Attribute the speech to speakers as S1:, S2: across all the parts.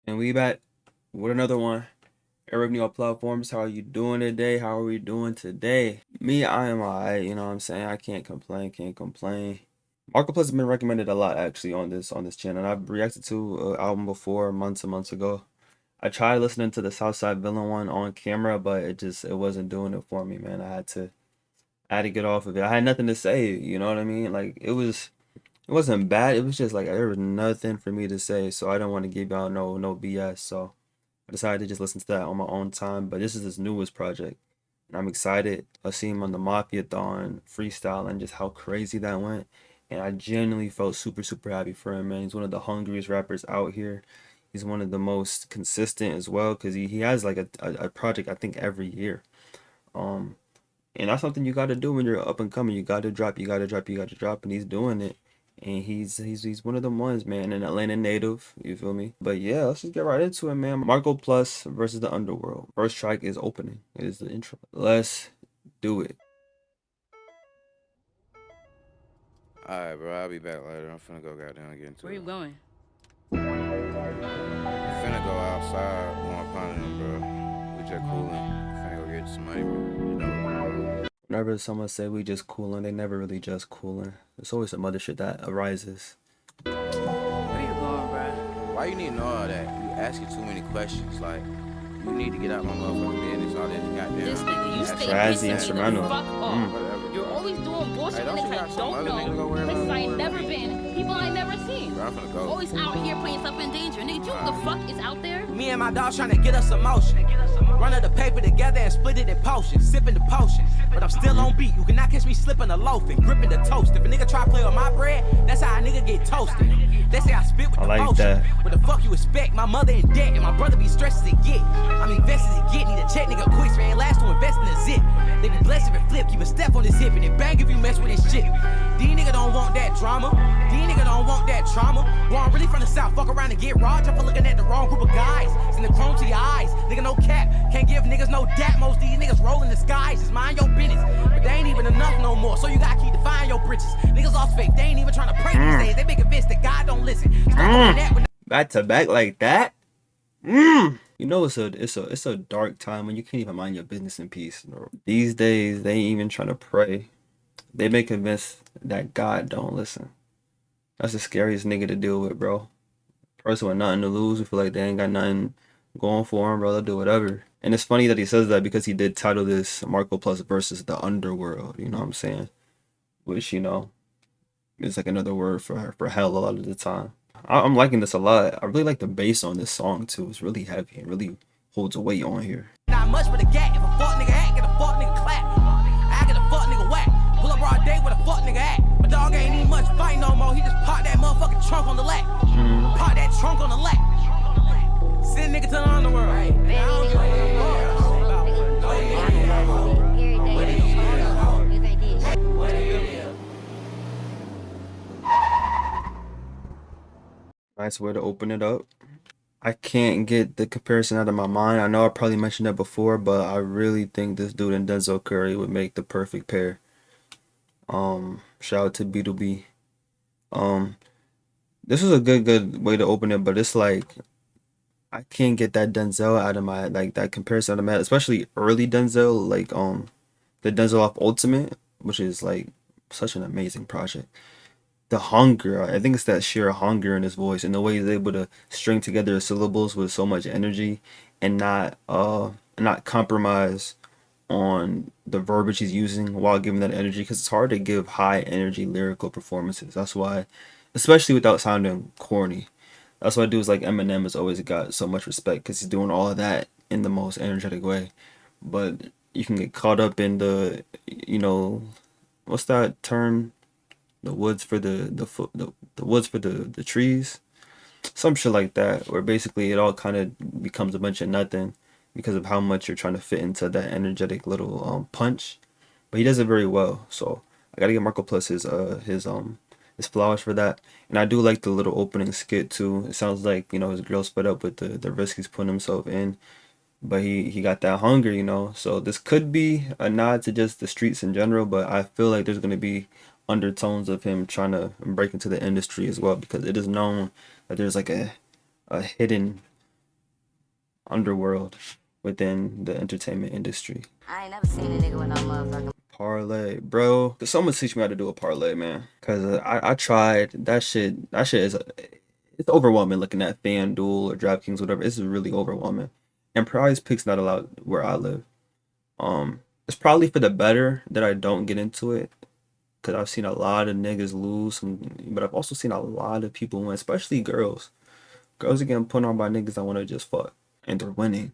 S1: And we back with another one. Everybody on platforms, how are you doing today? How are we doing today? Me, I am alright, you know what I'm saying? I can't complain, can't complain. Marketplace has been recommended a lot actually on this channel. And I've reacted to an album before months and months ago. I tried listening to the Southside Villain one on camera, but it wasn't doing it for me, man. I had to get off of it. I had nothing to say, you know what I mean? Like it wasn't bad. It was just like there was nothing for me to say, so I don't want to give y'all no BS. So I decided to just listen to that on my own time. But this is his newest project. And I'm excited. I see him on the Mafia-thon freestyle and just how crazy that went. And I genuinely felt super, super happy for him, man. He's one of the hungriest rappers out here. He's one of the most consistent as well because he has like a project, I think, every year. Um, and that's something you got to do when you're up and coming. You got to drop, you got to drop, you got to drop. And he's doing it. And he's one of them ones, man, an Atlanta native, you feel me? But yeah, let's just get right into it, man. Marco Plus versus the Underworld. First track is opening. It is the intro. Let's do it.
S2: Alright, bro. I'll be back later. I'm finna go goddamn get into
S3: Where you
S2: it.
S3: going?
S2: Finna go outside with my partner, bro. We just coolin'. Finna go get some money, bro. You know.
S1: Whenever someone say we just cooling, they never really just cooling. There's always some other shit that arises.
S3: Where you going, bro?
S2: Why you need to know all that? You asking too many questions. Like, you need to get out my motherfucking business. All this goddamn.
S3: This nigga, you stay
S1: Jazzy
S3: pissing me the
S1: instrumental.
S3: fuck off.
S2: Whatever.
S3: You're always doing bullshit
S2: Hey,
S3: in
S2: don't
S3: the
S2: you got
S3: I
S2: some
S3: don't
S2: other nigga to go
S3: know,
S2: wherever
S3: places
S2: you
S3: I ain't
S2: going,
S3: never
S2: bro?
S3: been, people I ain't never seen.
S2: Bro, I'm finna go.
S3: Always out here putting yourself in danger. Nigga, you know what the fuck is out there?
S4: Me and my dogs trying to get us some motion. Run up the paper together and split it in potions. Sipping the potion. But I'm still on beat. You cannot catch me slipping a loaf and gripping the toast. If a nigga try to play on my bread, that's how a nigga get toasted. They say I spit with
S1: I
S4: the
S1: like
S4: motion.
S1: that.
S4: What the fuck you expect? My mother in debt and my brother be stressed as it get. I'm invested as it get. Need a check, nigga, quick, so ain't last to invest in a zip. They be blessed if it flip. Keep a step on his hip and it bang if you mess with his shit. These nigga don't want that drama. These nigga don't want that trauma. Boy, I'm really from the south. Fuck around and get robbed. For looking at the wrong group of guys. Send the chrome to your eyes. Nigga, no cap. Can't give niggas no dap. Most these niggas rolling the skies. Just mind your business. But they ain't even enough no more. So you gotta keep defying your britches. Niggas lost faith. They ain't even trying to pray these days. They be convinced that God don't listen. Stop doing that when
S1: Back to back like that. You know it's a dark time when you can't even mind your business in peace, bro. These days they ain't even trying to pray. They been convinced that God don't listen. That's the scariest nigga to deal with, bro. Person with nothing to lose, who feel like they ain't got nothing going for him, bro. They'll do whatever. And it's funny that he says that because he did title this Marco Plus versus the Underworld. You know what I'm saying? Which is like another word for hell a lot of the time. I'm liking this a lot. I really like the bass on this song too. It's really heavy and really holds a weight on here.
S4: not much but a gat. If a fuck nigga act, get a fuck nigga clap. I get a fuck nigga whack. Pull up broad day with a fuck nigga act. My dog ain't need much fight no more. He just popped that motherfucking trunk on the lap. Pop that trunk on the lap. Send nigga to the underworld. I don't give a fuck.
S1: Nice way to open it up. I can't get the comparison out of my mind. I know I probably mentioned that before, but I really think this dude and Denzel Curry would make the perfect pair. Shout out to B2B. Um, this was a good way to open it, but it's like I can't get that Denzel out of my like that comparison out of my head, especially early Denzel, like the Denzel off Ultimate, which is like such an amazing project. The hunger, I think it's that sheer hunger in his voice and the way he's able to string together his syllables with so much energy and not compromise on the verbiage he's using while giving that energy, because it's hard to give high energy lyrical performances. That's why, especially without sounding corny, that's why dudes like Eminem has always got so much respect, because he's doing all of that in the most energetic way. But you can get caught up in what's that term, the woods for the woods for the trees, some shit like that, where basically it all kind of becomes a bunch of nothing because of how much you're trying to fit into that energetic little punch. But he does it very well, so I gotta give Marco Plus his flowers for that. And I do like the little opening skit too. It sounds like, his girl's fed up with the risk he's putting himself in, but he got that hunger, so this could be a nod to just the streets in general, but I feel like there's going to be undertones of him trying to break into the industry as well, because it is known that there's like a hidden Underworld within the entertainment industry.
S5: I ain't never seen a nigga with no motherfucking
S1: Parlay, bro. Could someone teach me how to do a parlay, man? Cause I tried that shit. That shit is it's overwhelming looking at FanDuel or DraftKings, whatever. It's really overwhelming. And Prize Picks not allowed where I live. It's probably for the better that I don't get into it. Cause I've seen a lot of niggas lose, but I've also seen a lot of people win, especially girls. Girls are getting put on by niggas that want to just fuck, and they're winning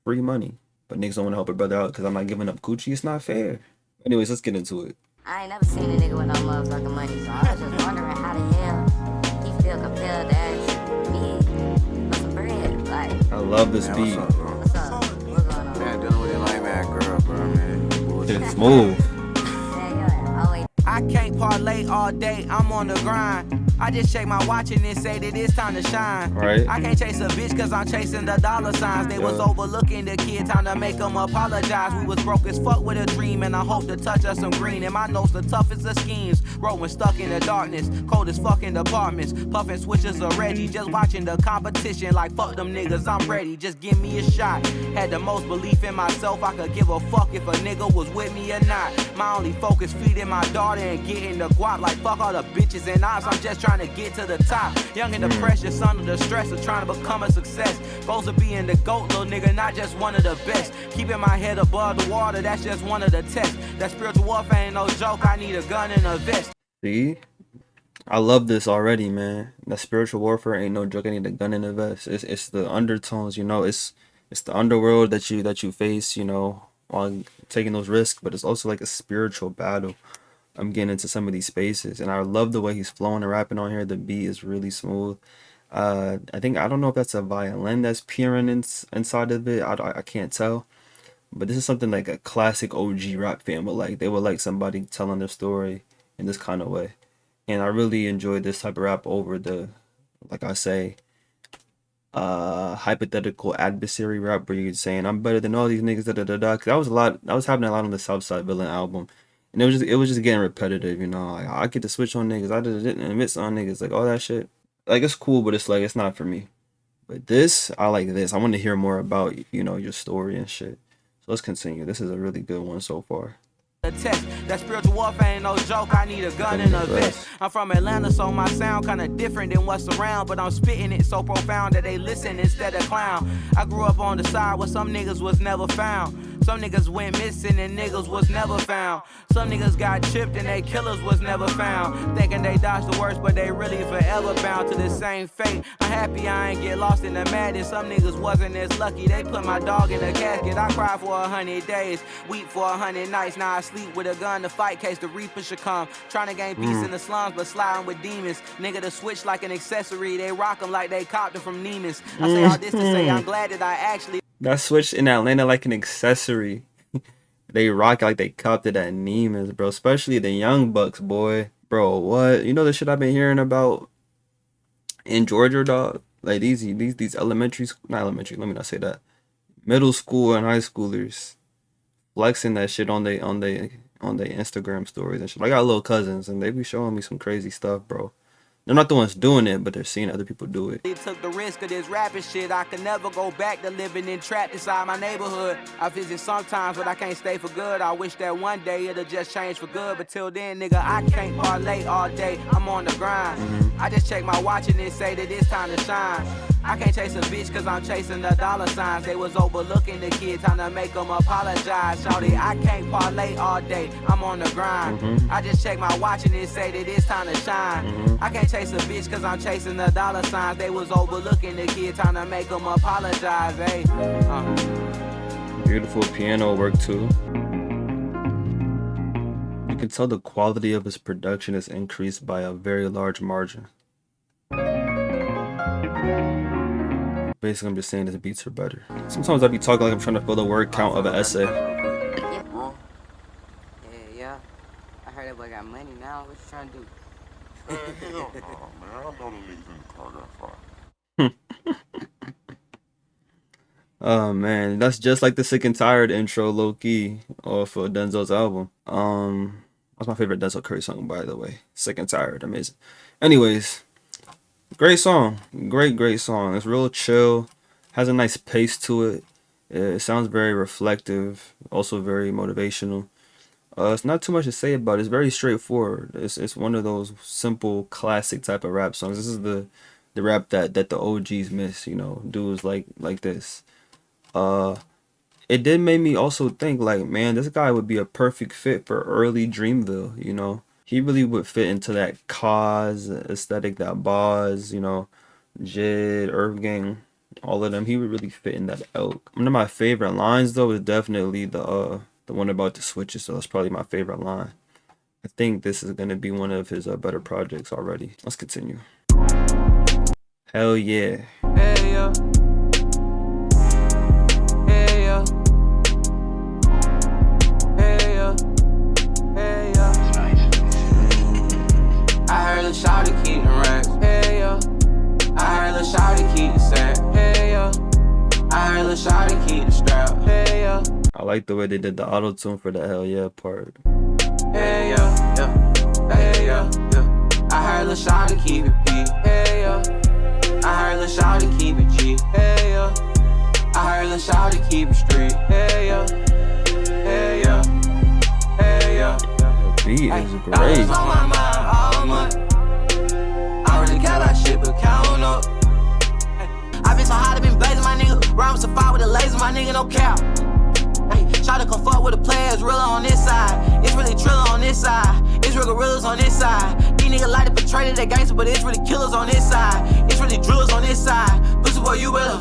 S1: free money. But niggas don't want to help a brother out because I'm not giving up Gucci. It's not fair. Anyways, let's get into it.
S5: I ain't never seen a nigga with no motherfucking money, so I was just wondering how the hell he feel compelled to ask me for some bread. Like,
S1: I love this
S2: Man,
S1: beat.
S2: what's up, bro?
S5: what's up? What's going on?
S2: Man, dealing with a lame ass girl, bro, man.
S1: It's smooth.
S5: Yeah, always.
S4: I can't parlay all day, I'm on the grind. I just check my watch and then say that it's time to shine.
S1: Right.
S4: I can't chase a bitch cause I'm chasing the dollar signs. They was overlooking the kid, time to make them apologize. We was broke as fuck with a dream and I hope to touch us some green. And my notes the toughest of schemes. Rolling stuck in the darkness, cold as fuck in the apartments. Puffing switches of Reggie, just watching the competition like fuck them niggas, I'm ready, just give me a shot. Had the most belief in myself, I could give a fuck if a nigga was with me or not. My only focus feeding my daughter and getting the guap like fuck all the bitches and ops. I'm just trying to get to the top. Young and the precious, under the stress of trying to become a success. Goals of being the GOAT, little nigga, not just one of the best. Keeping my head above the water, that's just one of the tests. That spiritual warfare ain't no joke, I need a gun and a vest.
S1: See? I love this already, man. That spiritual warfare ain't no joke. I need a gun and a vest. It's the undertones, you know. It's the underworld that you face, you know, while taking those risks. But it's also like a spiritual battle. I'm getting into some of these spaces, and I love the way he's flowing and rapping on here. The beat is really smooth. I think I don't know if that's a violin that's peering inside of it. I can't tell, but this is something like a classic OG rap fan would like. They would like somebody telling their story in this kind of way, and I really enjoyed this type of rap over the, like I say, hypothetical adversary rap where you're saying I'm better than all these niggas. Da da da da. 'Cause that was a lot. That was happening a lot on the Southside Villain album. And it was just getting repetitive, you know. Like, I get to switch on niggas. I didn't admit on niggas, like all that shit. Like it's cool, but it's like it's not for me. But this, I like this. I want to hear more about your story and shit. So let's continue. This is a really good one so far.
S4: The test. That spiritual warfare ain't no joke, I need a gun and a vest. I'm from Atlanta, so my sound kinda different than what's around, but I'm spitting it so profound that they listen instead of clown. I grew up on the side where some niggas was never found. Some niggas went missing and niggas was never found. Some niggas got chipped and they killers was never found. Thinking they dodged the worst, but they really forever bound to the same fate. I'm happy I ain't get lost in the madness. Some niggas wasn't as lucky, they put my dog in a casket. I cried for 100 days, weep for 100 nights. Now I sleep with a gun to fight case the reaper should come. Trying to gain peace in the slums, but sliding with demons. Nigga to switch like an accessory, they rock them like they copped them from Neiman's. I say all this to say I'm glad that I actually
S1: That switch in Atlanta like an accessory. They rock like they copped it at Neiman's, bro. Especially the young bucks, boy. Bro, what? You know the shit I've been hearing about in Georgia, dog? Like these elementary school, not elementary, let me not say that. Middle school and high schoolers flexing that shit on they Instagram stories and shit. I got little cousins and they be showing me some crazy stuff, bro. They're not the ones doing it, but they're seeing other people do it.
S4: took the risk of this rapping shit. I could never go back to living in trapped inside my neighborhood. I visit sometimes, but I can't stay for good. I wish that one day it'll just change for good. But till then, nigga, I can't parlay all day. I'm on the grind. I just check my watch and then say that it's time to shine. I can't chase a bitch cause I'm chasing the dollar signs. They was overlooking the kid, time to make them apologize. Shawty, I can't parlay all day, I'm on the grind. I just check my watch and then say that it's time to shine. I can't chase a bitch cause I'm chasing the dollar signs. They was overlooking the kid, time to make them apologize. Hey,
S1: Beautiful piano work too. You can tell the quality of his production has increased by a very large margin. Basically, I'm just saying his beats are better. Sometimes I be talking like I'm trying to fill the word count of an essay.
S5: Yeah. I heard that boy got money now. What you trying to do?
S6: Hell no, man. I know the niggas in the car got fired.
S1: Oh man, that's just like the Sick and Tired intro, low key, off of Denzel's album. That's my favorite Denzel Curry song, by the way. Sick and Tired, amazing. Anyways, great song, great song. It's real chill. Has a nice pace to it. It sounds very reflective, also very motivational. It's not too much to say about it. It's very straightforward. It's one of those simple classic type of rap songs. This is the rap that the OGs miss, you know, dudes like this. Uh it did make me also think like, man, this guy would be a perfect fit for early Dreamville, you know. He really would fit into that cause aesthetic, that Boz, you know, Jid, Earth Gang, all of them. He would really fit in that elk. One of my favorite lines though is definitely the one about the switches. So that's probably my favorite line. I think this is gonna be one of his better projects already. Let's continue. Hell yeah.
S4: Hey, yo. Hey, yo. Hey, yo. Hey, yo. I heard Lil Shawty keep the racks. Hey, yo. I heard Lil Shawty keep the sack. Hey, yo. I heard Lil Shawty keep the strap. Hey, yo.
S1: I like the way they did the auto tune for the hell yeah part.
S4: Hey, yo. Yeah. Hey, yo. Yeah. I heard Lil Shawty keep it P. Hey, yo. I heard Lil Shawty keep it G. Hey, yo. I heard Lil Shawty keep it street. Hey, yo. Hey, yo. Hey, yo.
S1: The beat is great.
S4: On my mind all month. I don't really care about shit, but count up. I been so hot, I been blazing my nigga. Rhyme so fire with a laser, my nigga, no cap. Try to come fuck with the players, real on this side. It's really Triller on this side. It's real gorillas on this side. These niggas like to portray that they gangster, but it's really killers on this side. It's really drillers on this side. Pussy boy, you better.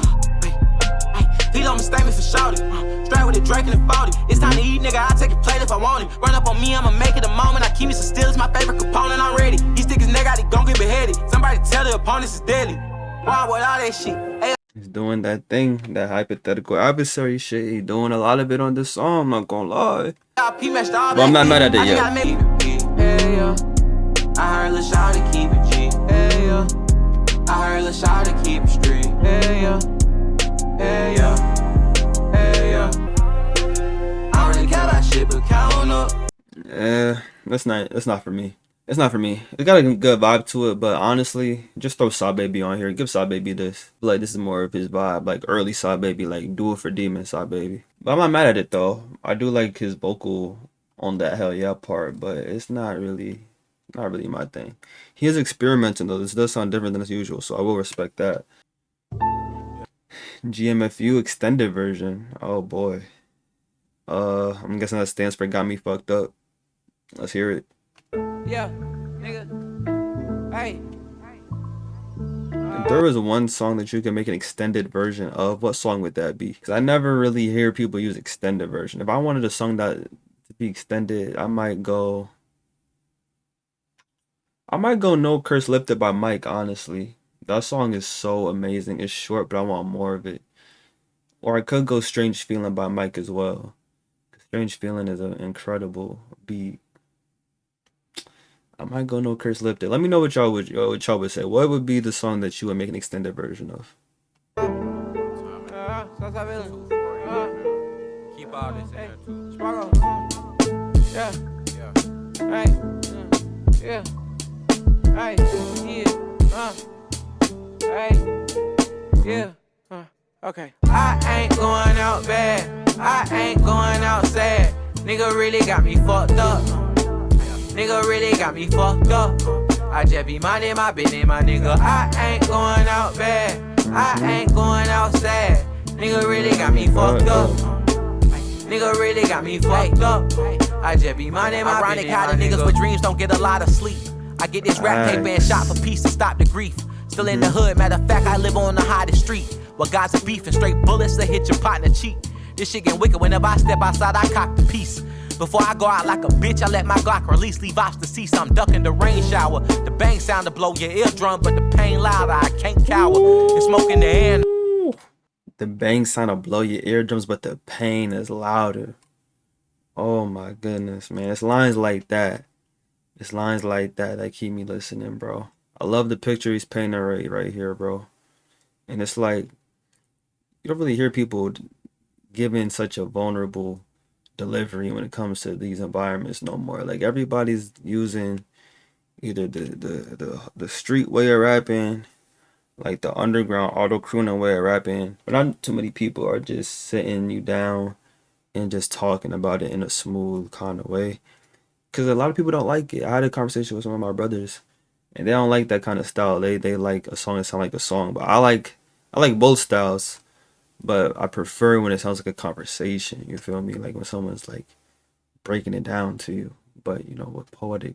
S4: Please don't mistake me for shouty. Straight with a Drake and a 40. It's time to eat, nigga. I'll take a plate if I want it. Run up on me, I'ma make it a moment. I keep me some still, it's my favorite component. I'm ready. He stick his neck out, he gon' get beheaded. Somebody tell the opponents is deadly. Why with all that shit? Hey.
S1: He's doing that thing, that hypothetical adversary shit. He's doing a lot of it on this song, I'm not gonna lie. But I'm not mad at it yet.
S4: Hey, yo. I heard Lil Shawty keep it G. Hey, yo. I heard Lil Shawty keep it street. Hey, yo. Hey, yo. Hey, yo. I don't really care about shit, but count up.
S1: That's not for me. It's not for me. It got a good vibe to it, but honestly, just throw Saw Baby on here. Give Saw Baby this. Like, this is more of his vibe, like early Saw Baby, like Do It For Demon Saw Baby. But I'm not mad at it though. I do like his vocal on that hell yeah part, but it's not really my thing. He is experimenting though. This does sound different than as usual, so I will respect that. GMFU extended version. Oh boy. I'm guessing that stands for Got Me Fucked Up. Let's hear it.
S4: Yeah, nigga. Hey.
S1: If there was one song that you could make an extended version of, what song would that be? Because I never really hear people use extended version. If I wanted a song that to be extended, I might go No Curse Lifted by Mike, honestly. That song is so amazing. It's short, but I want more of it. Or I could go Strange Feeling by Mike as well. Strange Feeling is an incredible beat. I might go No Curse Lifted. Let me know what y'all would say. What would be the song that you would make an extended version of?
S4: Keep all this in there too. Yeah. Hey. Yeah. Hey. Yeah. Hey. Yeah. Okay. I ain't going out bad. I ain't going out sad. Nigga really got me fucked up. Nigga really got me fucked up. I just be minding my business, my nigga. I ain't going out bad. I ain't going out sad. Nigga really got me fucked up. Nigga really got me fucked up. I just be minding my business. Ironic how the niggas with dreams don't get a lot of sleep. I get this rap paper and shot for peace to stop the grief. Still in the hood, matter of fact, I live on the hottest street. Where guys are beefing, straight bullets to hit your partner cheek. This shit getting wicked, whenever I step outside, I cock the piece. Before I go out like a bitch, I let my Glock release, leave ops to cease. I'm ducking the rain shower. The bang sound to blow your eardrum, but the pain louder, I can't cower. It's smoke in the air.
S1: The bang sound to blow your eardrums, but the pain is louder. Oh my goodness, man. It's lines like that. It's lines like that that keep me listening, bro. I love the picture he's painting right here, bro. And it's like, you don't really hear people giving such a vulnerable delivery when it comes to these environments no more. Like, everybody's using either the street way of rapping like the underground auto crooning way of rapping. But not too many people are just sitting you down and just talking about it in a smooth kind of way. Because a lot of people don't like it. I had a conversation with some of my brothers, and they don't like that kind of style. They like a song that sound like a song. But I like both styles, but I prefer when it sounds like a conversation. You feel me? Like when someone's like breaking it down to you, but you know, with poetic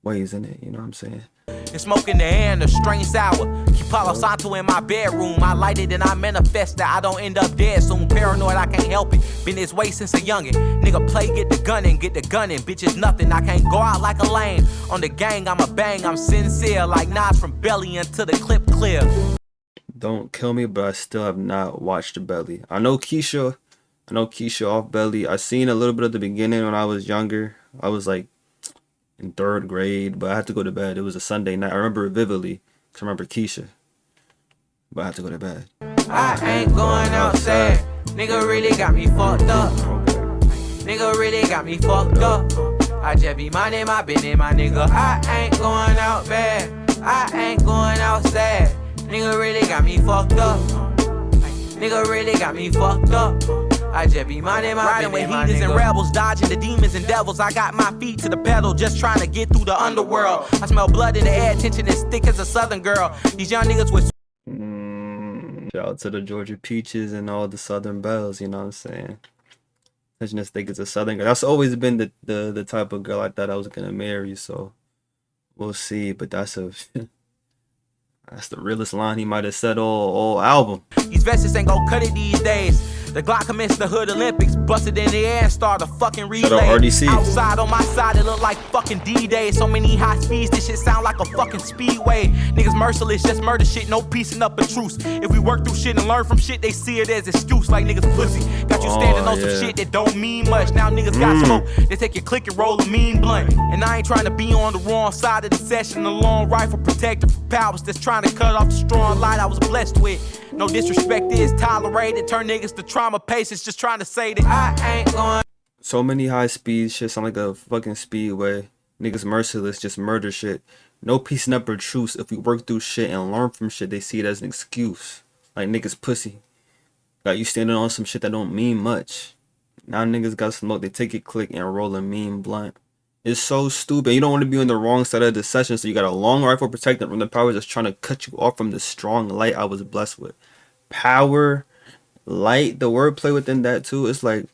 S1: ways in it. You know what I'm saying?
S4: And smoke in the air and the strange sour. Keep Palo Santo in my bedroom. I light it and I manifest that I don't end up dead soon. Paranoid, I can't help it. Been this way since a youngin'. Nigga play, get the gunnin', get the gunnin'. Bitch is nothing, I can't go out like a lame. On the gang, I'm a bang, I'm sincere. Like Nas from Belly until the clip clear.
S1: Don't kill me, but I still have not watched Belly. I know Keisha off Belly. I seen a little bit of the beginning when I was younger. I was like in 3rd grade, but I had to go to bed. It was a Sunday night. I remember it vividly. I remember Keisha, but I had to go to bed.
S4: I ain't going outside. Nigga really got me fucked up. Nigga really got me fucked up. I just be minding my business, my nigga. I ain't going out bad. I ain't going outside. Nigga really got me fucked up. Nigga really got me fucked up. I just be minding my business, with heathens and rebels, dodging the demons and devils. I got my feet to the pedal, just trying to get through the underworld. I smell blood in the air, tension as thick as a southern girl. These young niggas with
S1: Shout out to the Georgia Peaches and all the Southern Belles, you know what I'm saying? I just think it's a Southern girl. That's always been the type of girl I thought I was gonna marry, so we'll see. But that's that's the realest line he might have said all album.
S4: these vests ain't gon' cut it these days. The Glock commenced the Hood Olympics, busted in the air and started a fucking relay.
S1: Shout out RDC.
S4: Outside on my side, it look like fucking D-Day. So many high speeds, this shit sound like a fucking speedway. Niggas merciless, just murder shit, no piecing up a truce. If we work through shit and learn from shit, they see it as excuse, like niggas pussy. Got you standing on some shit that don't mean much. Now niggas got smoke, they take your click and roll a mean blunt. And I ain't trying to be on the wrong side of the session. A long rifle protector for powers that's trying to cut off the strong light I was blessed with. No disrespect is tolerated, turn niggas to trauma patients, just trying to say that I ain't going.
S1: So many high speed shit sound like a fucking speedway. Niggas merciless, just murder shit. No piecing up or truce. If we work through shit and learn from shit, they see it as an excuse. Like niggas pussy. Got you standing on some shit that don't mean much. Now niggas got smoke, they take a click and roll a mean blunt. It's so stupid. You don't want to be on the wrong side of the session, so you got a long rifle protecting from the powers that's trying to cut you off from the strong light I was blessed with. Power, light, the wordplay within that too. It's like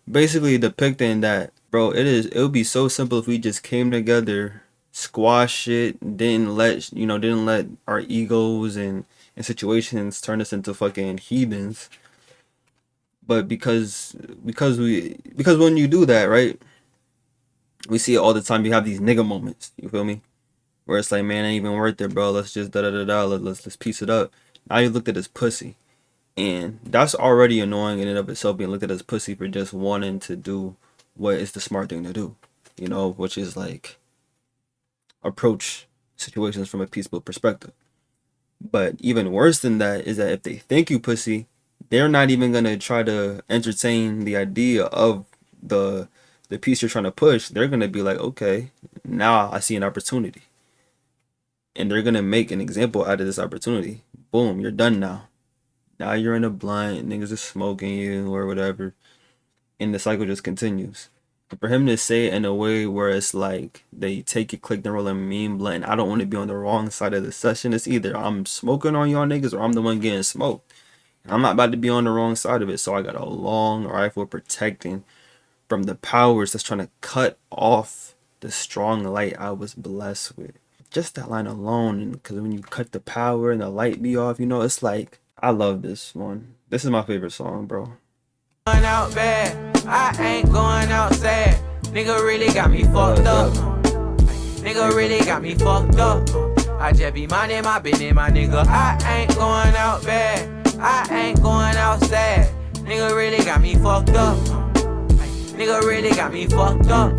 S1: basically depicting that, bro. It would be so simple if we just came together, squash it, didn't let our egos and situations turn us into fucking heathens. But because when you do that, right? We see it all the time. You have these nigga moments. You feel me? Where it's like, man, ain't even worth it, bro. Let's just let's piece it up. Now you looked at as pussy. And that's already annoying in and of itself, being looked at as pussy for just wanting to do what is the smart thing to do. You know, which is like approach situations from a peaceful perspective. But even worse than that is that if they think you pussy, they're not even gonna try to entertain the idea of the piece you're trying to push. They're gonna be like, okay, now I see an opportunity. And they're gonna make an example out of this opportunity. Boom, you're done now. Now you're in a blunt, niggas are smoking you or whatever. And the cycle just continues. But for him to say it in a way where it's like they take it, click, and roll a mean blunt, and I don't want to be on the wrong side of the session. It's either I'm smoking on y'all niggas or I'm the one getting smoked. And I'm not about to be on the wrong side of it. So I got a long rifle protecting from the powers that's trying to cut off the strong light I was blessed with. Just that line alone, because when you cut the power and the light be off, you know, it's like, I love this one. This is my favorite song, bro.
S4: Going out bad, I ain't going outside. Nigga really got me fucked up. Nigga really got me fucked up. I just be minding my business, my nigga. I ain't going out bad, I ain't going outside. Nigga really got me fucked up. Nigga really got me fucked up.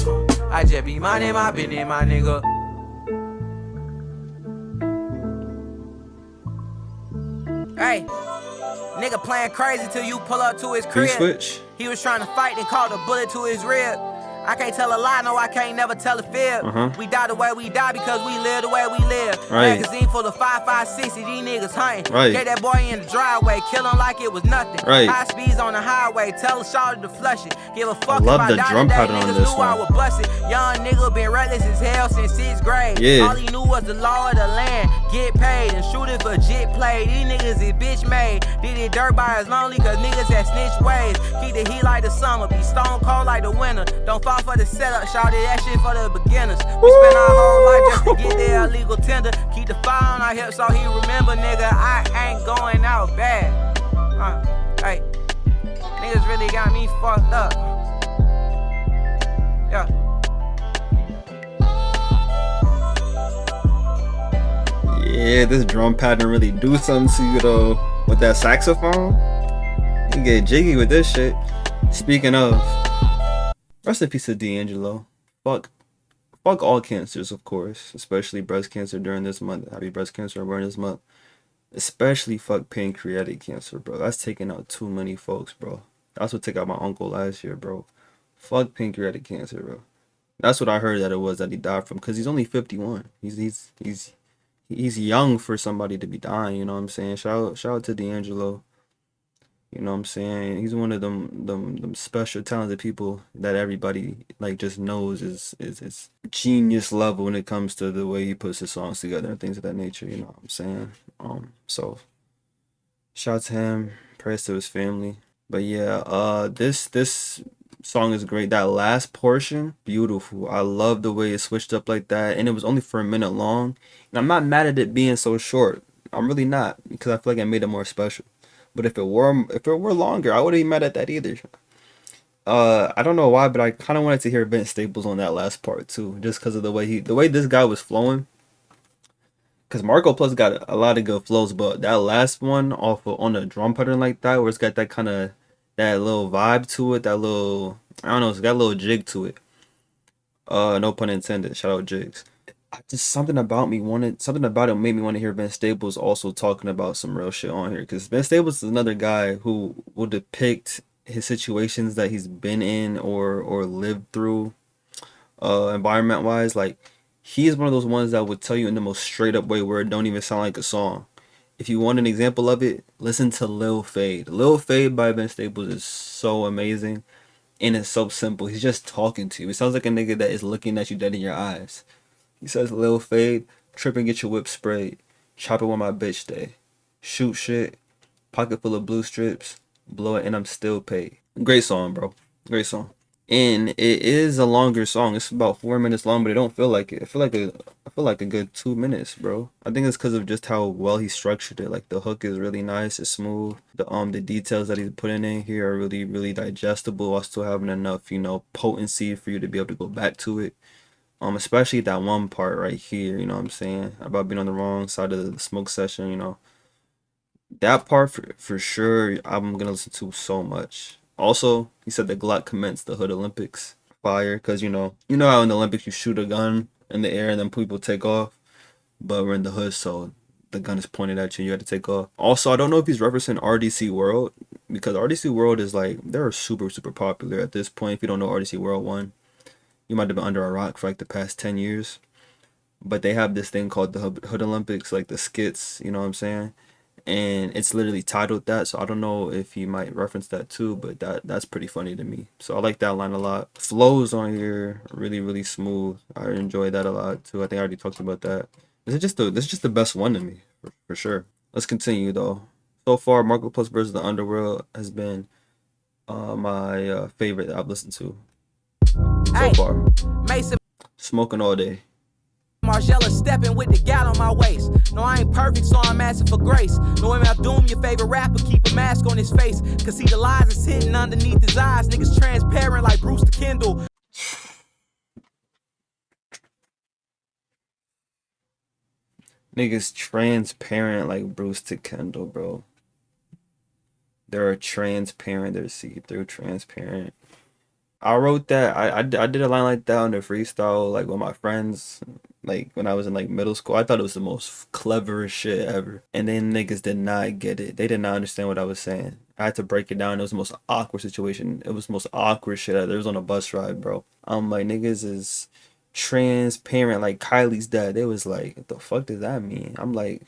S4: I just be minding my business, my nigga. Hey, nigga playing crazy till you pull up to his crib.
S1: Switch.
S4: He was trying to fight and caught a bullet to his rib. I can't tell a lie, no, I can't never tell a fib. We die the way we die because we live the way we live.
S1: Right.
S4: Magazine full of 5.56, these niggas hunting.
S1: Right.
S4: Get that boy in the driveway, kill him like it was nothing.
S1: Right.
S4: High speeds on the highway, tell a shawty to flush it. Give a fuck
S1: love
S4: if I
S1: the
S4: die
S1: drum
S4: today,
S1: pattern on
S4: niggas
S1: this
S4: knew I
S1: one.
S4: would bust it. Young nigga been reckless as hell since 6th grade.
S1: Yeah.
S4: All he knew was the law of the land. Get paid and shoot it for jit play. These niggas is bitch made. Did it dirt by his lonely cause niggas had snitch ways. Keep the heat like the summer, be stone cold like the winter. Don't fall for the setup, shawty, that shit for the beginners. We spent our whole life just to get there illegal tender. Keep the fire on our hips so he remember, nigga, I ain't going out bad. Hey, niggas really got me fucked up. Yeah.
S1: Yeah, this drum pattern really do something to you though. With that saxophone, you get jiggy with this shit. Speaking of, rest in peace to D'Angelo. Fuck all cancers, of course, especially breast cancer during this month. Happy breast cancer awareness month. Especially fuck pancreatic cancer, bro. That's taking out too many folks, bro. That's what took out my uncle last year, bro. Fuck pancreatic cancer, bro. That's what I heard that it was that he died from, because he's only 51. He's young for somebody to be dying, you know what I'm saying? Shout out to D'Angelo. You know what I'm saying? He's one of them special talented people that everybody like just knows is genius level when it comes to the way he puts his songs together and things of that nature, you know what I'm saying? So shout out to him, prayers to his family. But yeah, this song is great. That last portion, beautiful. I love the way it switched up like that, and it was only for a minute long. And I'm not mad at it being so short. I'm really not, because I feel like I made it more special. But if it were longer, I wouldn't be mad at that either. I don't know why, but I kind of wanted to hear Vince Staples on that last part too, just because of the way this guy was flowing. Because Marco Plus got a lot of good flows, but that last one on a drum pattern like that, where it's got that kind of that little vibe to it, that little, I don't know, it's got a little jig to it. No pun intended. Shout out Jigs. Just something about it made me want to hear Vince Staples also talking about some real shit on here, because Vince Staples is another guy who will depict his situations that he's been in or lived through, environment wise. Like, he is one of those ones that would tell you in the most straight up way where it don't even sound like a song. If you want an example of it, listen to Lil Fade. Lil Fade by Vince Staples is so amazing, and it's so simple. He's just talking to you. It sounds like a nigga that is looking at you dead in your eyes. He says, Lil Fade, trip and get your whip sprayed. Chop it when my bitch stay. Shoot shit. Pocket full of blue strips. Blow it and I'm still paid. Great song, bro. Great song. And it is a longer song. It's about 4 minutes long, but it don't feel like it. I feel like a good 2 minutes, bro. I think it's because of just how well he structured it. Like, the hook is really nice. It's smooth. The details that he's putting in here are really, really digestible while still having enough, potency for you to be able to go back to it. Especially that one part right here, you know what I'm saying? About being on the wrong side of the smoke session, That part for sure I'm gonna listen to so much. Also, he said the Glock commenced the Hood Olympics. Fire, because you know how in the Olympics you shoot a gun in the air and then people take off, but we're in the hood, so the gun is pointed at you, you have to take off. Also, I don't know if he's referencing RDC World, because RDC World is like, they're super, super popular at this point. If you don't know RDC World 1, you might have been under a rock for like the past 10 years. But they have this thing called the Hood Olympics, like the skits, you know what I'm saying? And it's literally titled that, so I don't know if he might reference that too, but that's pretty funny to me. So I like that line a lot. Flows on here really, really smooth. I enjoy that a lot too. I think I already talked about that. This is just the best one to me, for sure. Let's continue though. So far, Marco Plus versus the Underworld has been my favorite that I've listened to so far.
S4: Mason
S1: Smoking all day.
S4: Margella stepping with the gal on my waist. No, I ain't perfect, so I'm asking for grace. No, I'm Doom, your favorite rapper, keep a mask on his face. Cause see the lies is hidden underneath his eyes. Niggas transparent like Bruce the Kindle.
S1: Niggas transparent like Bruce to Kendall, bro. They're transparent, they're see-through transparent. I wrote that. I did a line like that on the freestyle, like with my friends. like when I was in like middle school. I thought it was the most cleverest shit ever. And then niggas did not get it. They did not understand what I was saying. I had to break it down. It was the most awkward situation. It was the most awkward shit ever. It was on a bus ride, bro. I'm like, niggas is transparent like Kylie's dad. They was like, what the fuck does that mean? I'm like,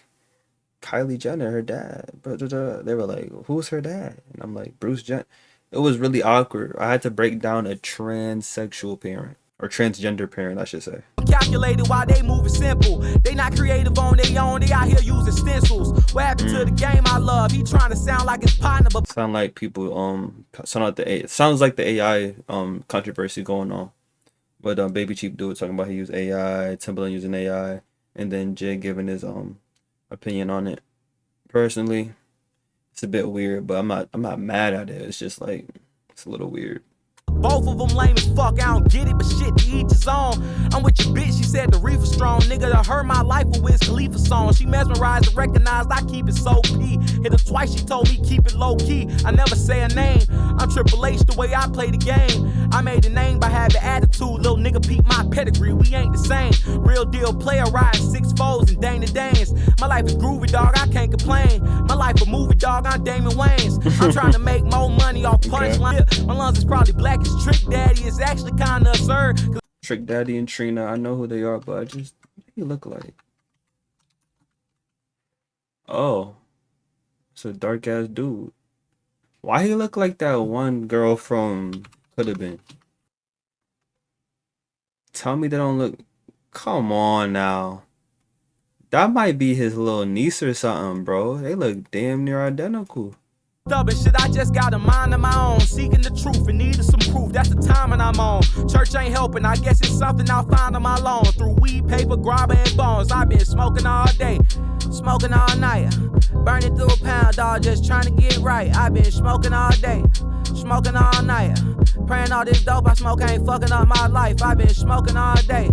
S1: Kylie Jenner, her dad. They were like, who's her dad? And I'm like, Bruce Jenner. It was really awkward. I had to break down a transsexual parent. Or transgender parent, I should say.
S4: Calculated while they moving simple. They not creative on their own. They out here using stencils. What happened to the game I love? He trying to sound like his partner, but
S1: sound like people sound like it sounds like the AI controversy going on. But Baby Chief Dude talking about he used AI, Timbaland using AI, and then Jay giving his opinion on it. Personally, it's a bit weird, but I'm not mad at it. It's just like it's a little weird.
S4: both of them lame as fuck. I don't get it, but shit, to each his own. I'm with your bitch, she said the reefer strong. Nigga that hurt my life with Wiz Khalifa song. She mesmerized and recognized I keep it so P. Hit her twice, she told me keep it low key. I never say a name. I'm Triple H the way I play the game. I made a name by having attitude. Little nigga peep my pedigree, we ain't the same. Real deal player riding 6'4s and Dana Danes. My life is groovy, dog, I can't complain. My life a movie, dog, I'm Damon Wayans. I'm trying to make more money off punchline. My lungs is probably black as Trick Daddy. It's actually kinda absurd.
S1: Trick Daddy and Trina, I know who they are, but I just, what do you look like? Oh, it's a dark ass dude. Why he look like that one girl from Could Have Been? Tell me they don't look. Come on now. That might be his little niece or something, bro. They look damn near identical.
S4: Stubborn shit, I just got a mind of my own. Seeking the truth and needing some proof. That's the timing I'm on. Church ain't helping, I guess it's something I'll find on my lawn. Through weed, paper, grabber, and bones. I've been smoking all day, smoking all night. Burning through a pound, dog, just trying to get right. I've been smoking all day, smoking all night. Praying all this dope I smoke ain't fucking up my life. I've been smoking all day.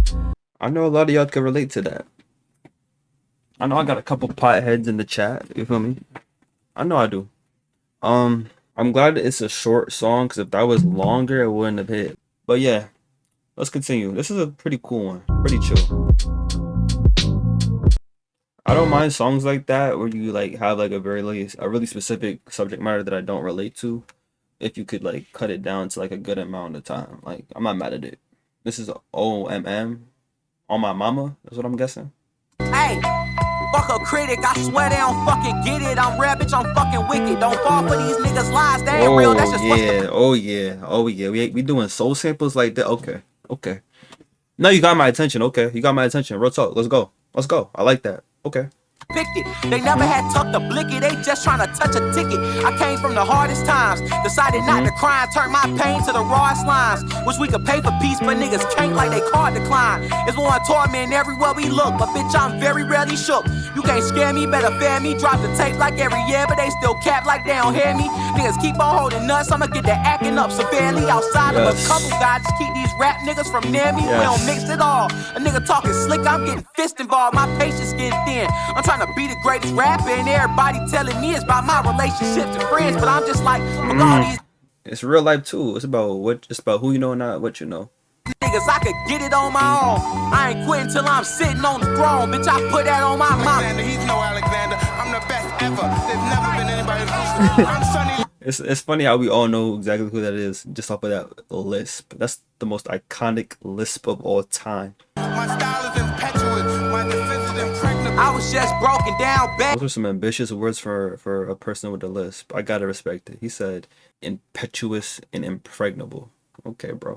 S1: I know a lot of y'all can relate to that. I know I got a couple potheads in the chat, you feel me? I know I do. I'm glad it's a short song, because if that was longer, it wouldn't have hit. But yeah, let's continue. This is a pretty cool one, pretty chill. I don't mind songs like that where you like have like a really specific subject matter that I don't relate to. If you could like cut it down to like a good amount of time, like I'm not mad at it. This is OMM on my mama. That's what I'm guessing.
S4: Hey, fuck a critic, I swear they don't fucking get it. I'm rare, bitch, I'm fucking wicked. Don't fall for these niggas' lies, they ain't real. That's just
S1: oh yeah. We doing soul samples like that. Okay. No, you got my attention. Okay, you got my attention. Real talk. Let's go. I like that. Okay.
S4: picked it. They never had tucked a blicky, they just trying to touch a ticket. I came from the hardest times, decided not to cry and turn my pain to the rawest lines. Wish we could pay for peace, but niggas can't like they card decline. It's one torment everywhere we look, but bitch, I'm very rarely shook. You can't scare me, better fear me. Drop the tape like every year, but they still cap like they don't hear me. Niggas keep on holding nuts, I'ma get that acting up severely. Outside of a couple guys, just keep these rap niggas from near me. We don't mix it all. A nigga talking slick, I'm getting fist involved. My patience getting thin. I'm trying to be the greatest rapper, and everybody telling me it's about my relationships and friends, but I'm just like, fuck all these.
S1: It's real life too. It's about who you know and not what you know.
S4: Niggas, I could get it on my own. I ain't quitting till I'm sitting on the throne. Bitch, I put that on my mama.
S7: He's no Alexander. I'm the best ever. There's never been anybody who's I'm Sonny.
S1: It's funny how we all know exactly who that is just off of that lisp. That's the most iconic lisp of all time.
S7: My style is impetuous. My defense is impregnable.
S4: I was just broken down bad.
S1: Those are some ambitious words for a person with a lisp. I gotta respect it. He said impetuous and impregnable. Okay, bro.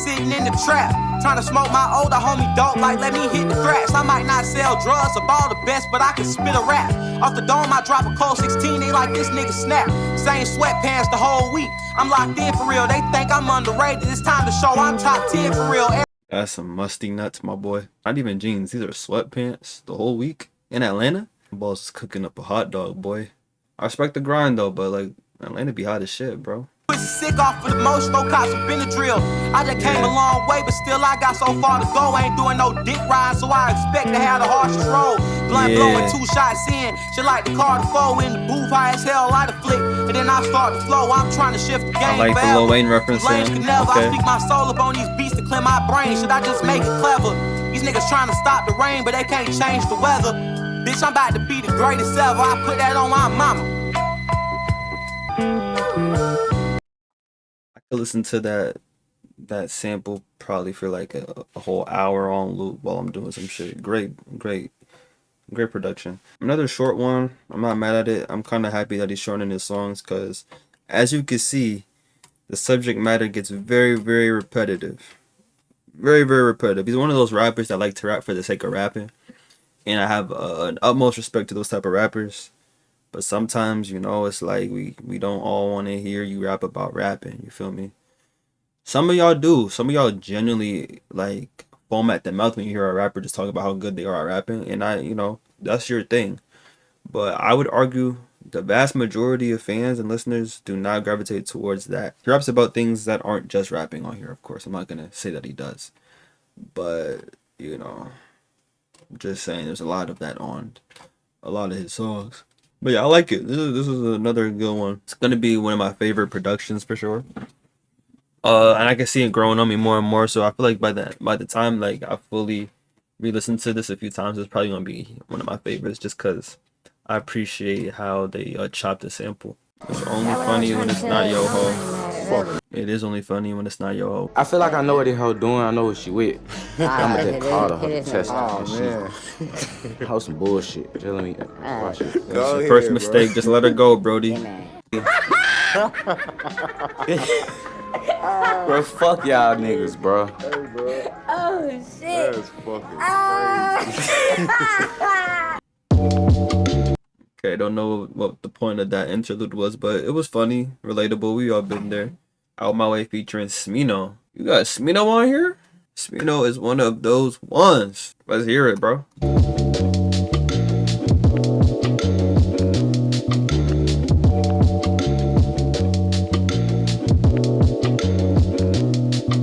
S4: Sitting in the trap, trying to smoke my older homie dope, like let me hit the thrash. I might not sell drugs or ball the best, but I can spit a rap. Off the dome, I drop a cold 16, they like this nigga snap. Same sweatpants the whole week, I'm locked in for real. They think I'm underrated, it's time to show I'm top 10 for real.
S1: That's some musty nuts, my boy. Not even jeans, these are sweatpants the whole week in Atlanta. Boss is cooking up a hot dog, boy. I respect the grind though, but like Atlanta be hot as shit, bro.
S4: Sick off for the most, no cops some Benadryl. I just came a long way, but still I got so far to go. Ain't doing no dick ride, so I expect to have the harshest road. Blunt blowing 2 shots in, shit like the car to foe in the booth, high as hell, light a flick, and then I start to flow. I'm trying to shift the game.
S1: I like the Lil Wayne reference.
S4: I speak my soul up on these beats to clear my brain. Should I just make it clever? These niggas trying to stop the rain, but they can't change the weather. Bitch, I'm about to be the greatest ever. I put that on my mama.
S1: I could listen to that sample probably for like a whole hour on loop while I'm doing some shit. Great production. Another short one. I'm not mad at it. I'm kind of happy that he's shortening his songs because, as you can see, the subject matter gets very repetitive. Very repetitive. He's one of those rappers that like to rap for the sake of rapping, and I have an utmost respect to those type of rappers. But sometimes, it's like we don't all want to hear you rap about rapping. You feel me? Some of y'all do. Some of y'all genuinely like foam at the mouth when you hear a rapper just talk about how good they are at rapping, and that's your thing. But I would argue the vast majority of fans and listeners do not gravitate towards that. He raps about things that aren't just rapping on here, of course. I'm not gonna say that he does, but I'm just saying there's a lot of that on a lot of his songs. But yeah, I like it. This is another good one. It's gonna be one of my favorite productions for sure. And I can see it growing on me more and more. So I feel like by the time like I fully re-listened to this a few times, it's probably gonna be one of my favorites just because I appreciate how they chopped the sample. It's only funny when it's not yo ho. It is only funny when it's not yo ho.
S8: I feel like I know what the hoe doing. I know what she with. I'm gonna just call her to test her.
S2: Oh, man.
S8: Hoe some bullshit. Just let me watch it.
S2: Go ahead,
S1: First
S2: bro.
S1: mistake, just let her go, Brody.
S8: Bro, fuck y'all niggas, bro.
S5: Oh shit.
S2: That's fucking crazy.
S1: Okay, don't know what the point of that interlude was, but it was funny, relatable. We all been there. Out My Way featuring Smino. You got Smino on here? Smino is one of those ones. Let's hear it, bro.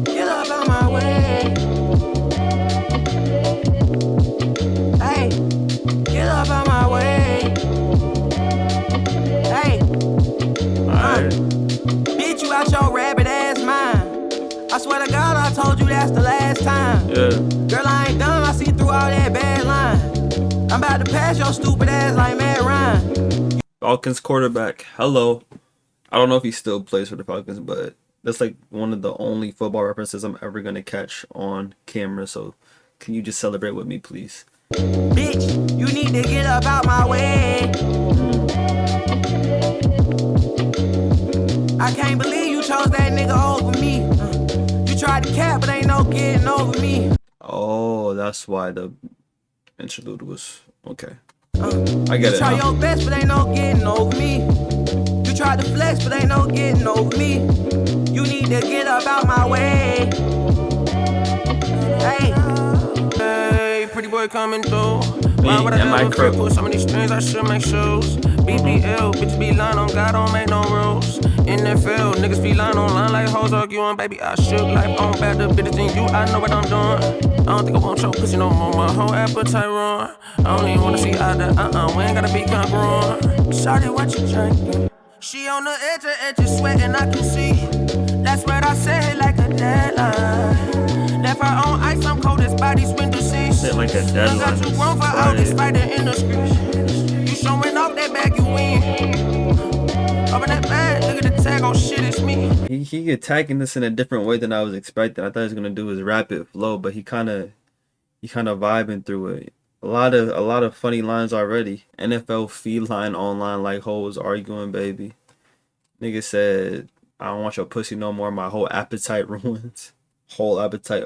S4: Get up on my way. Hey, get up on my way. Hey,
S1: Alright.
S4: bitch, you out your rabbit ass mind. I swear to God, I told you that's the last time.
S1: Yeah.
S4: Girl, I ain't dumb, I see through all that bad line. I'm about to pass your stupid ass like Matt Ryan.
S1: Falcons quarterback. Hello. I don't know if he still plays for the Falcons, but that's like one of the only football references I'm ever gonna catch on camera. So can you just celebrate with me, please?
S4: Bitch, you need to get up out my way. I can't believe you chose that nigga over me. You tried to cap, but ain't no getting over me.
S1: Oh, that's why the interlude was okay. I get
S4: You
S1: it
S4: try
S1: now.
S4: your best, but ain't no getting over me. You tried to flex, but ain't no getting over me. You need to get up out my way. Hey. Hey, pretty boy coming through. Why would I
S1: and my
S4: ever
S1: crew.
S4: feel pull so many strings? I should make shoes. BBL, bitch be lying on God, don't make no rules. In that field, niggas be lying online like hoes arguing. Baby, I shook life on better bitches than you. I know what I'm doing. I don't think I want your pussy no more. My whole appetite run. I don't even wanna see either. We ain't gotta be congruent. Shawty, what you drinking? She on the edge of sweating, I can see. That's what I said, like a deadline. Left her on ice, I'm cold as body's window seats.
S1: Shit like a
S4: Got
S1: deadline.
S4: you grown for all this fighting in the streets. You showing off that bag you win. Open that bag, look at the tag, oh shit, it's me.
S1: He attacking this in a different way than I was expecting. I thought he was gonna do his rapid flow, but he kind of vibing through it. A lot of funny lines already. NFL feline online like hoes arguing, baby. Nigga said, I don't want your pussy no more. My whole appetite ruins. Whole appetite.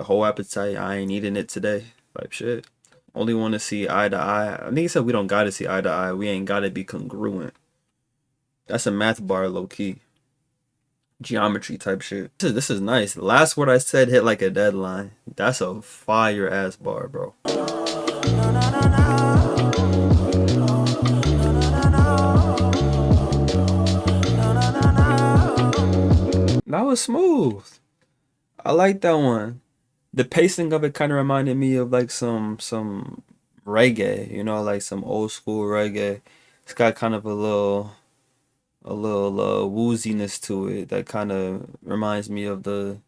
S1: I ain't eating it today. Like shit. Only want to see eye to eye. I think he said we don't gotta see eye to eye. We ain't gotta be congruent. That's a math bar, low key. Geometry type shit. This is nice. The last word I said hit like a deadline. That's a fire ass bar, bro. That was smooth. I like that one. The pacing of it kind of reminded me of like some reggae, like some old school reggae. It's got kind of a little wooziness to it that kind of reminds me of the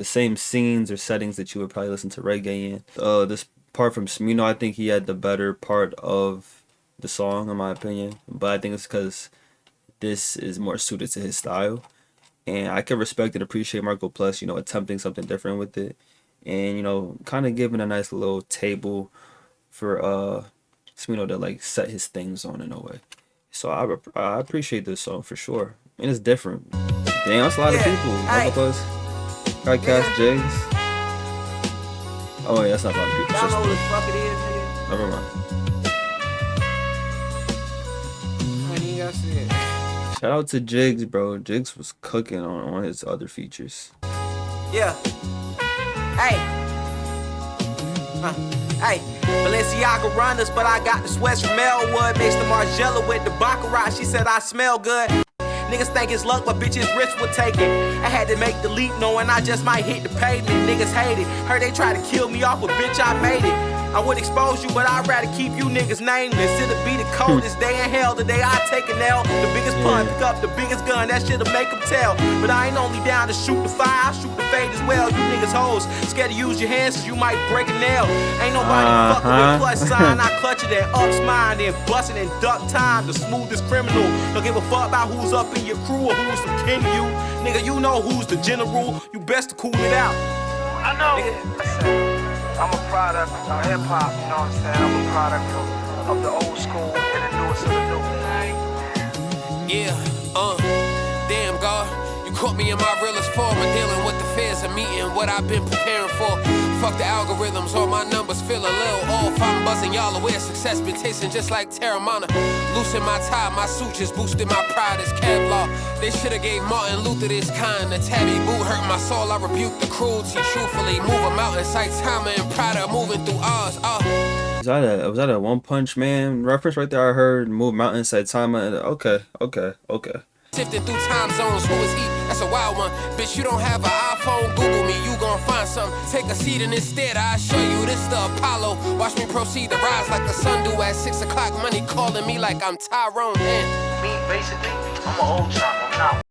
S1: same scenes or settings that you would probably listen to reggae in. This apart from Smino, I think he had the better part of the song, in my opinion. But I think it's because this is more suited to his style. And I can respect and appreciate Marco Plus, attempting something different with it. And, kind of giving a nice little table for Smino to like set his things on in a way. So I appreciate this song for sure. And it's different. Damn, that's a lot of people. Marco Plus, Cast Jigs. Oh yeah, that's not a lot of people.
S4: Y'all know what the fuck it is, nigga?
S1: Never mind.
S2: I ain't gotta say it.
S1: Shout out to Jigs, bro. Jigs was cooking on his other features.
S4: Yeah. Hey. Hey. Balenciaga runners, but I got the sweats from Elwood. Mixed the Margiela with the Baccarat. She said I smell good. Niggas think it's luck, but bitches rich would take it. I had to make the leap knowing I just might hit the pavement. Niggas hate it. Heard they try to kill me off, but bitch, I made it. I would expose you, but I'd rather keep you niggas nameless. It'll be the coldest day in hell. The day I take an L. The biggest pun, pick up the biggest gun. That shit'll make them tell. But I ain't only down to shoot the fire, I shoot the fade as well. You niggas hoes, scared to use your hands cause you might break a nail. Ain't nobody fucking with plus sign. I clutch it and ups mine, then bust it and duck time. The smoothest criminal. Don't give a fuck about who's up in your crew or who's some kin to you. Nigga, you know who's the general. You best to cool it out.
S9: I know. Nigga. I'm a product of hip hop, you know what I'm saying? I'm a product of the old school and the newest of the new.
S10: Yeah, damn God, you caught me in my realest form of dealing with the fears of meeting what I've been preparing for. Fuck the algorithms, all my numbers feel a little off. I'm buzzing y'all aware, success been tasting just like Terramana. Loosen my tie, my suit just boosted my pride as Kevlar. They shoulda gave Martin Luther this kind. The tabby boot hurt my soul, I rebuke the cruelty. Truthfully, move a mountain, sight time and pride of moving through Oz.
S1: Was that a One Punch Man reference right there? I heard move mountains, Saitama. Okay.
S10: Sifting through time zones, who is he? That's a wild one. Bitch, you don't have an iPhone, Google me, you gon' find something. Take a seat and instead I'll show you this the Apollo. Watch me proceed to rise like the sun do at 6 o'clock. Money calling me like I'm Tyrone.
S9: Me, basically, I'm an old chop, I'm not.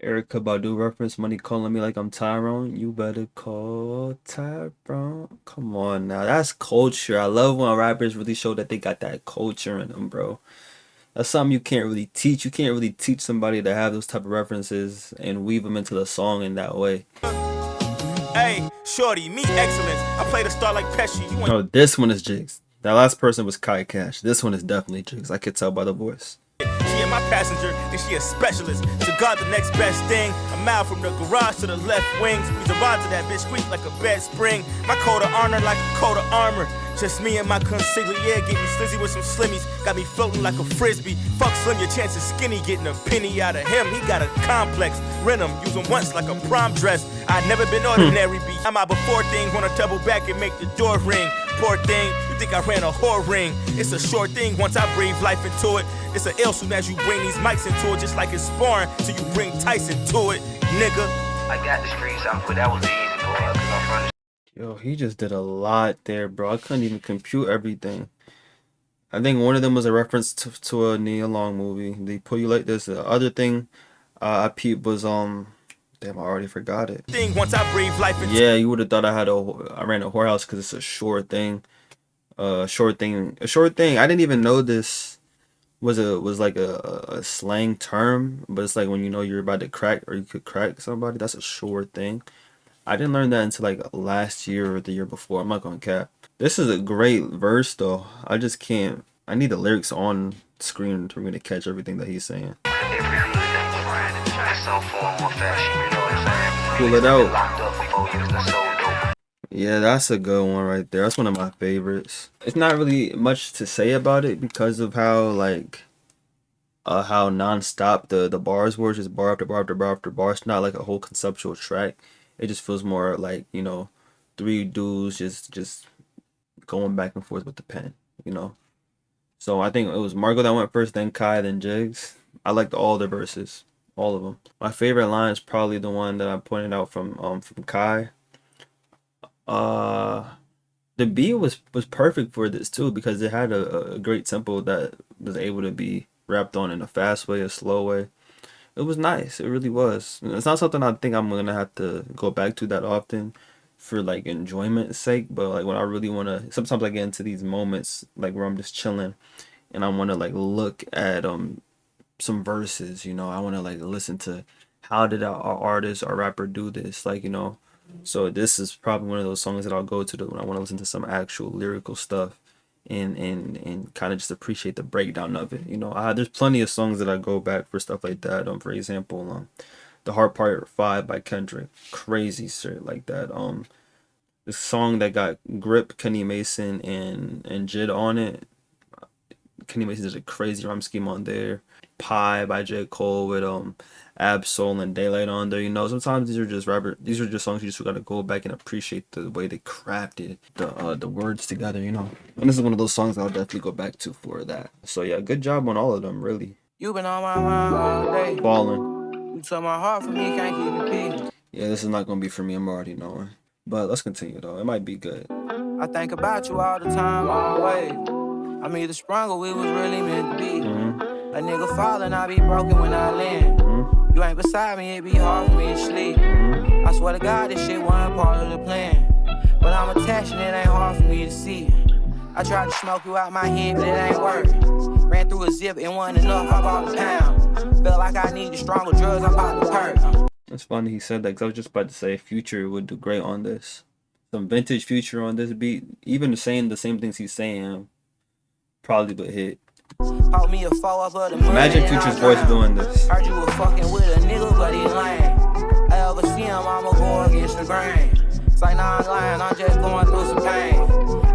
S1: Erykah Badu reference, money calling me like I'm Tyrone. You better call Tyrone. Come on now, that's culture. I love when rappers really show that they got that culture in them, bro. That's something you can't really teach. You can't really teach somebody to have those type of references and weave them into the song in that way.
S11: Hey, shorty, meet excellence. I play the star like Pesci.
S1: No, this one is Jigs. That last person was Kai Cash. This one is definitely Jigs. I could tell by the voice.
S11: She ain't my passenger, then she a specialist. To God, the next best thing. A mile from the garage to the left wing. Squeeze a rod to that bitch, squeak like a bed spring. My coat of honor like a coat of armor. Just me and my consigliere getting slizzy with some slimmies. Got me floating like a frisbee. Fuck Slim, your chance is skinny. Getting a penny out of him, he got a complex. Rent him, use him once like a prom dress. I never been ordinary, B. I'm out before things, wanna double back and make the door ring. Poor thing, you think I ran a whore ring. It's a short thing once I breathe life into it. It's an ill soon as you bring these mics into it. Just like it's sparring till you bring Tyson to it, nigga.
S9: I got the streets out, but that was the easy part, cause I'm from the.
S1: Yo, he just did a lot there, bro. I couldn't even compute everything. I think one of them was a reference to a Nia Long movie. They put you like this. The other thing I peeped was damn, I already forgot it.
S11: Once I breathe life into
S1: yeah, you would have thought I ran a whorehouse because it's a short thing. A short thing. I didn't even know this was like a slang term, but it's like when you know you're about to crack or you could crack somebody. That's a short thing. I didn't learn that until like last year or the year before. I'm not gonna cap. This is a great verse though. I just can't. I need the lyrics on screen for me to catch everything that he's saying. Pull it out. Yeah, that's a good one right there. That's one of my favorites. It's not really much to say about it because of how how non-stop the bars were, just bar after bar after bar after bar. It's not like a whole conceptual track. It just feels more like, three dudes just going back and forth with the pen, So I think it was Margo that went first, then Kai, then Jigs. I liked all the verses, all of them. My favorite line is probably the one that I pointed out from Kai. The beat was perfect for this too because it had a great tempo that was able to be rapped on in a fast way, a slow way. It was nice. It really was. It's not something I think I'm gonna have to go back to that often, for like enjoyment's sake, but like when I really want to, sometimes I get into these moments like where I'm just chilling and I want to like look at some verses, you know. I want to like listen to how did our artist or rapper do this, like, you know. So this is probably one of those songs that I'll go to when I want to listen to some actual lyrical stuff and kind of just appreciate the breakdown of it, you know. There's plenty of songs that I go back for stuff like that. For example, the Heart Part 5 by Kendrick, crazy shit like that. The song that got Grip, Kenny Mason, and Jid on it. Kenny Mason did a crazy rhyme scheme on there. Pie by J. Cole with Absol and Daylight on there. You know, sometimes these are just songs you just gotta go back and appreciate the way they crafted the words together, you know. And this is one of those songs I'll definitely go back to for that. So yeah, good job on all of them, really.
S4: You been on my mind all day.
S1: Falling.
S4: You took my heart from me, can't keep it peace.
S1: Yeah, this is not gonna be for me, I'm already knowing. But let's continue though. It might be good.
S4: I think about you all the time, always. I'm either sprung or we was really meant to be. A nigga falling, I be broken when I land. You ain't beside me, it be hard for me to sleep. I swear to God, this shit wasn't part of the plan. But I'm attached and it ain't hard for me to see. I tried to smoke you out my head, but it ain't working. Ran through a zip, it wasn't enough, I bought a pound. Felt like I needed stronger drugs, I bought the perk.
S1: It's funny he said that because I was just about to say Future would do great on this. Some vintage Future on this beat. Even saying the same things he's saying probably would hit.
S4: Hold me a four up of the money.
S1: Imagine Future's voice doing this.
S4: Heard you were fucking with a nigga, but he lame. I ever see him, I'ma go against the grain. It's like, nah, I'm lying, I'm just going through some pain.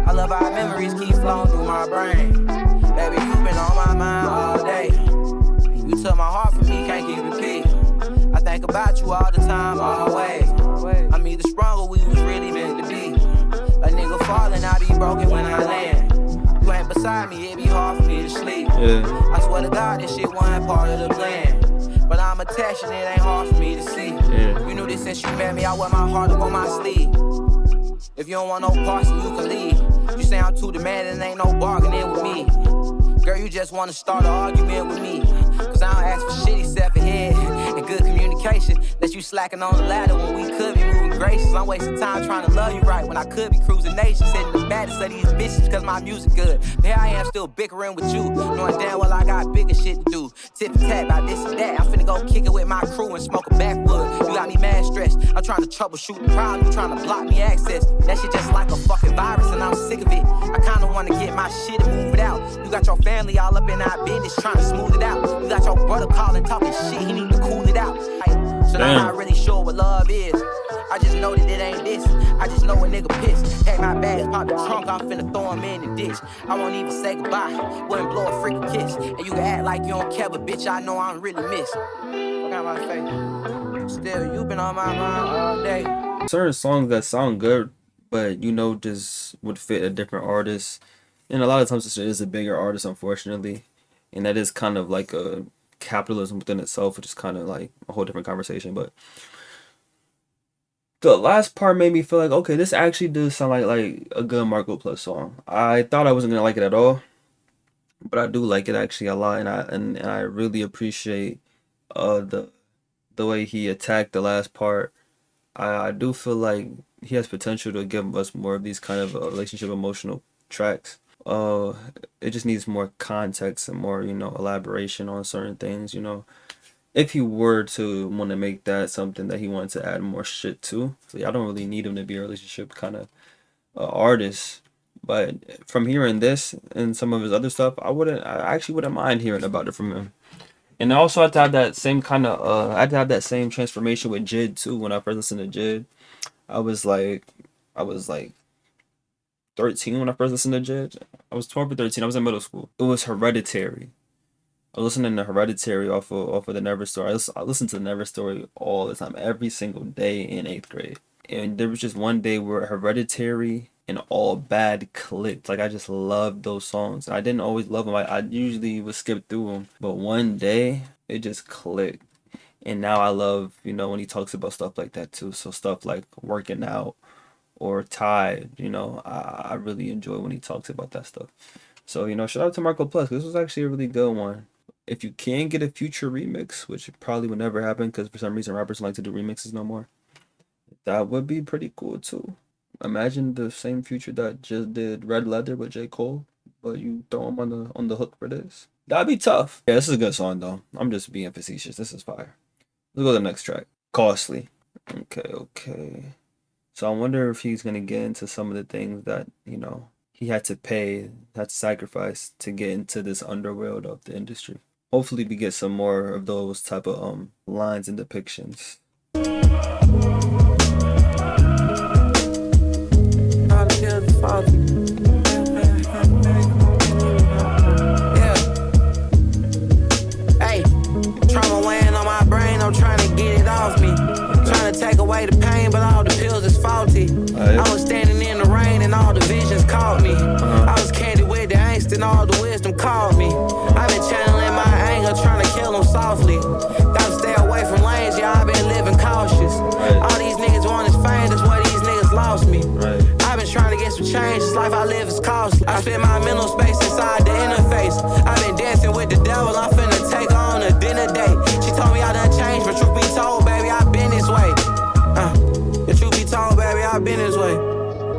S4: I love how memories keep flowing through my brain. Baby, you been on my mind all day. You took my heart from me, can't keep it peace. I think about you all the time, always. I'm either sprung or we was really meant to be. A nigga falling, I be broken when I land. You ain't beside me, it be hard for me to sleep. I swear to God, this shit wasn't part of the plan. But I'm attached and it ain't hard for me to see. You knew this since you met me, I wear my heart up on my sleeve. If you don't want no parts, you can leave. You say I'm too demanding, ain't no bargaining with me. Girl, you just wanna start an argument with me. Cause I don't ask for shit except for head and good communication. That you slacking on the ladder when we could be moving gracious. I'm wasting time trying to love you right when I could be cruising nation. Sitting the baddest of these bitches cause my music good. But here I am still bickering with you, knowing damn well I got bigger shit to do. Tip and tap about this and that. I'm finna go kick it with my crew and smoke a backwood. You got me mad stressed. I'm trying to troubleshoot the problem. You trying to block me access. That shit just like a fucking virus and I'm sick of it. I kinda wanna get my shit and move it out. You got your family all up in our business trying to smooth it out. You got your brother calling, talking shit, he need to cool it out. So I'm not really sure what love is. I just know that it ain't this. I just know a nigga pissed. Take my bags, pop the trunk, I'm finna throw him in the ditch. I won't even say goodbye, wouldn't blow a freaking kiss. And you can act like you don't care, but bitch, I know I'm really missed. Fuck out my face. Still, you been on my mind all day.
S1: Certain songs that sound good, but you know, just would fit a different artist. And a lot of times it is a bigger artist, unfortunately. And that is kind of like a capitalism within itself, which is kind of like a whole different conversation. But the last part made me feel like, okay, this actually does sound like a good Marco Plus song. I thought I wasn't gonna like it at all, but I do like it actually a lot, and I really appreciate the way he attacked the last part. I do feel like he has potential to give us more of these kind of relationship emotional tracks. It just needs more context and more, you know, elaboration on certain things, you know. If he were to want to make that something that he wanted to add more shit to. So I don't really need him to be a relationship kind of artist. But from hearing this and some of his other stuff, I actually wouldn't mind hearing about it from him. And I also had to have that same kind of, I had to have that same transformation with Jid too. When I first listened to Jid, I was like 13 when I first listened to Jid. I was 12 or 13. I was in middle school. It was Hereditary. I was listening to Hereditary off of the Never Story. I listened to the Never Story all the time, every single day in 8th grade. And there was just one day where Hereditary and All Bad clicked. Like, I just loved those songs. I didn't always love them. I usually would skip through them. But one day, it just clicked. And now I love, you know, when he talks about stuff like that too. So stuff like working out or Tide, you know, I really enjoy when he talks about that stuff. So, you know, shout out to Marco Plus. This was actually a really good one. If you can get a Future remix, which probably would never happen because for some reason rappers don't like to do remixes no more. That would be pretty cool too. Imagine the same Future that just did Red Leather with J. Cole, but you throw him on the hook for this. That'd be tough. Yeah, this is a good song though. I'm just being facetious. This is fire. Let's go to the next track. Costly. Okay. So I wonder if he's gonna get into some of the things that, you know, he had to pay, had to sacrifice to get into this underworld of the industry. Hopefully we get some more of those type of lines and depictions.
S4: Yeah. Hey, trauma weighing on my brain, I'm trying to get it off me. Trying to take away the pain, but all the pills is faulty. I was standing in the rain and all the visions caught me. I was candid with the angst and all the wisdom called me. I've been channeling my anger, trying to kill them softly. Gotta stay away from lanes, yeah, I've been living cautious. All these niggas want is fame, that's why these niggas lost me. I've been trying to get some change, this life I live is costly. I spend my mental space inside the interface. I've been dancing with the devil, I'm finna take her on a dinner date. She told me I done changed, but truth be told, baby, I've been this way. The truth be told, baby, I've been this way.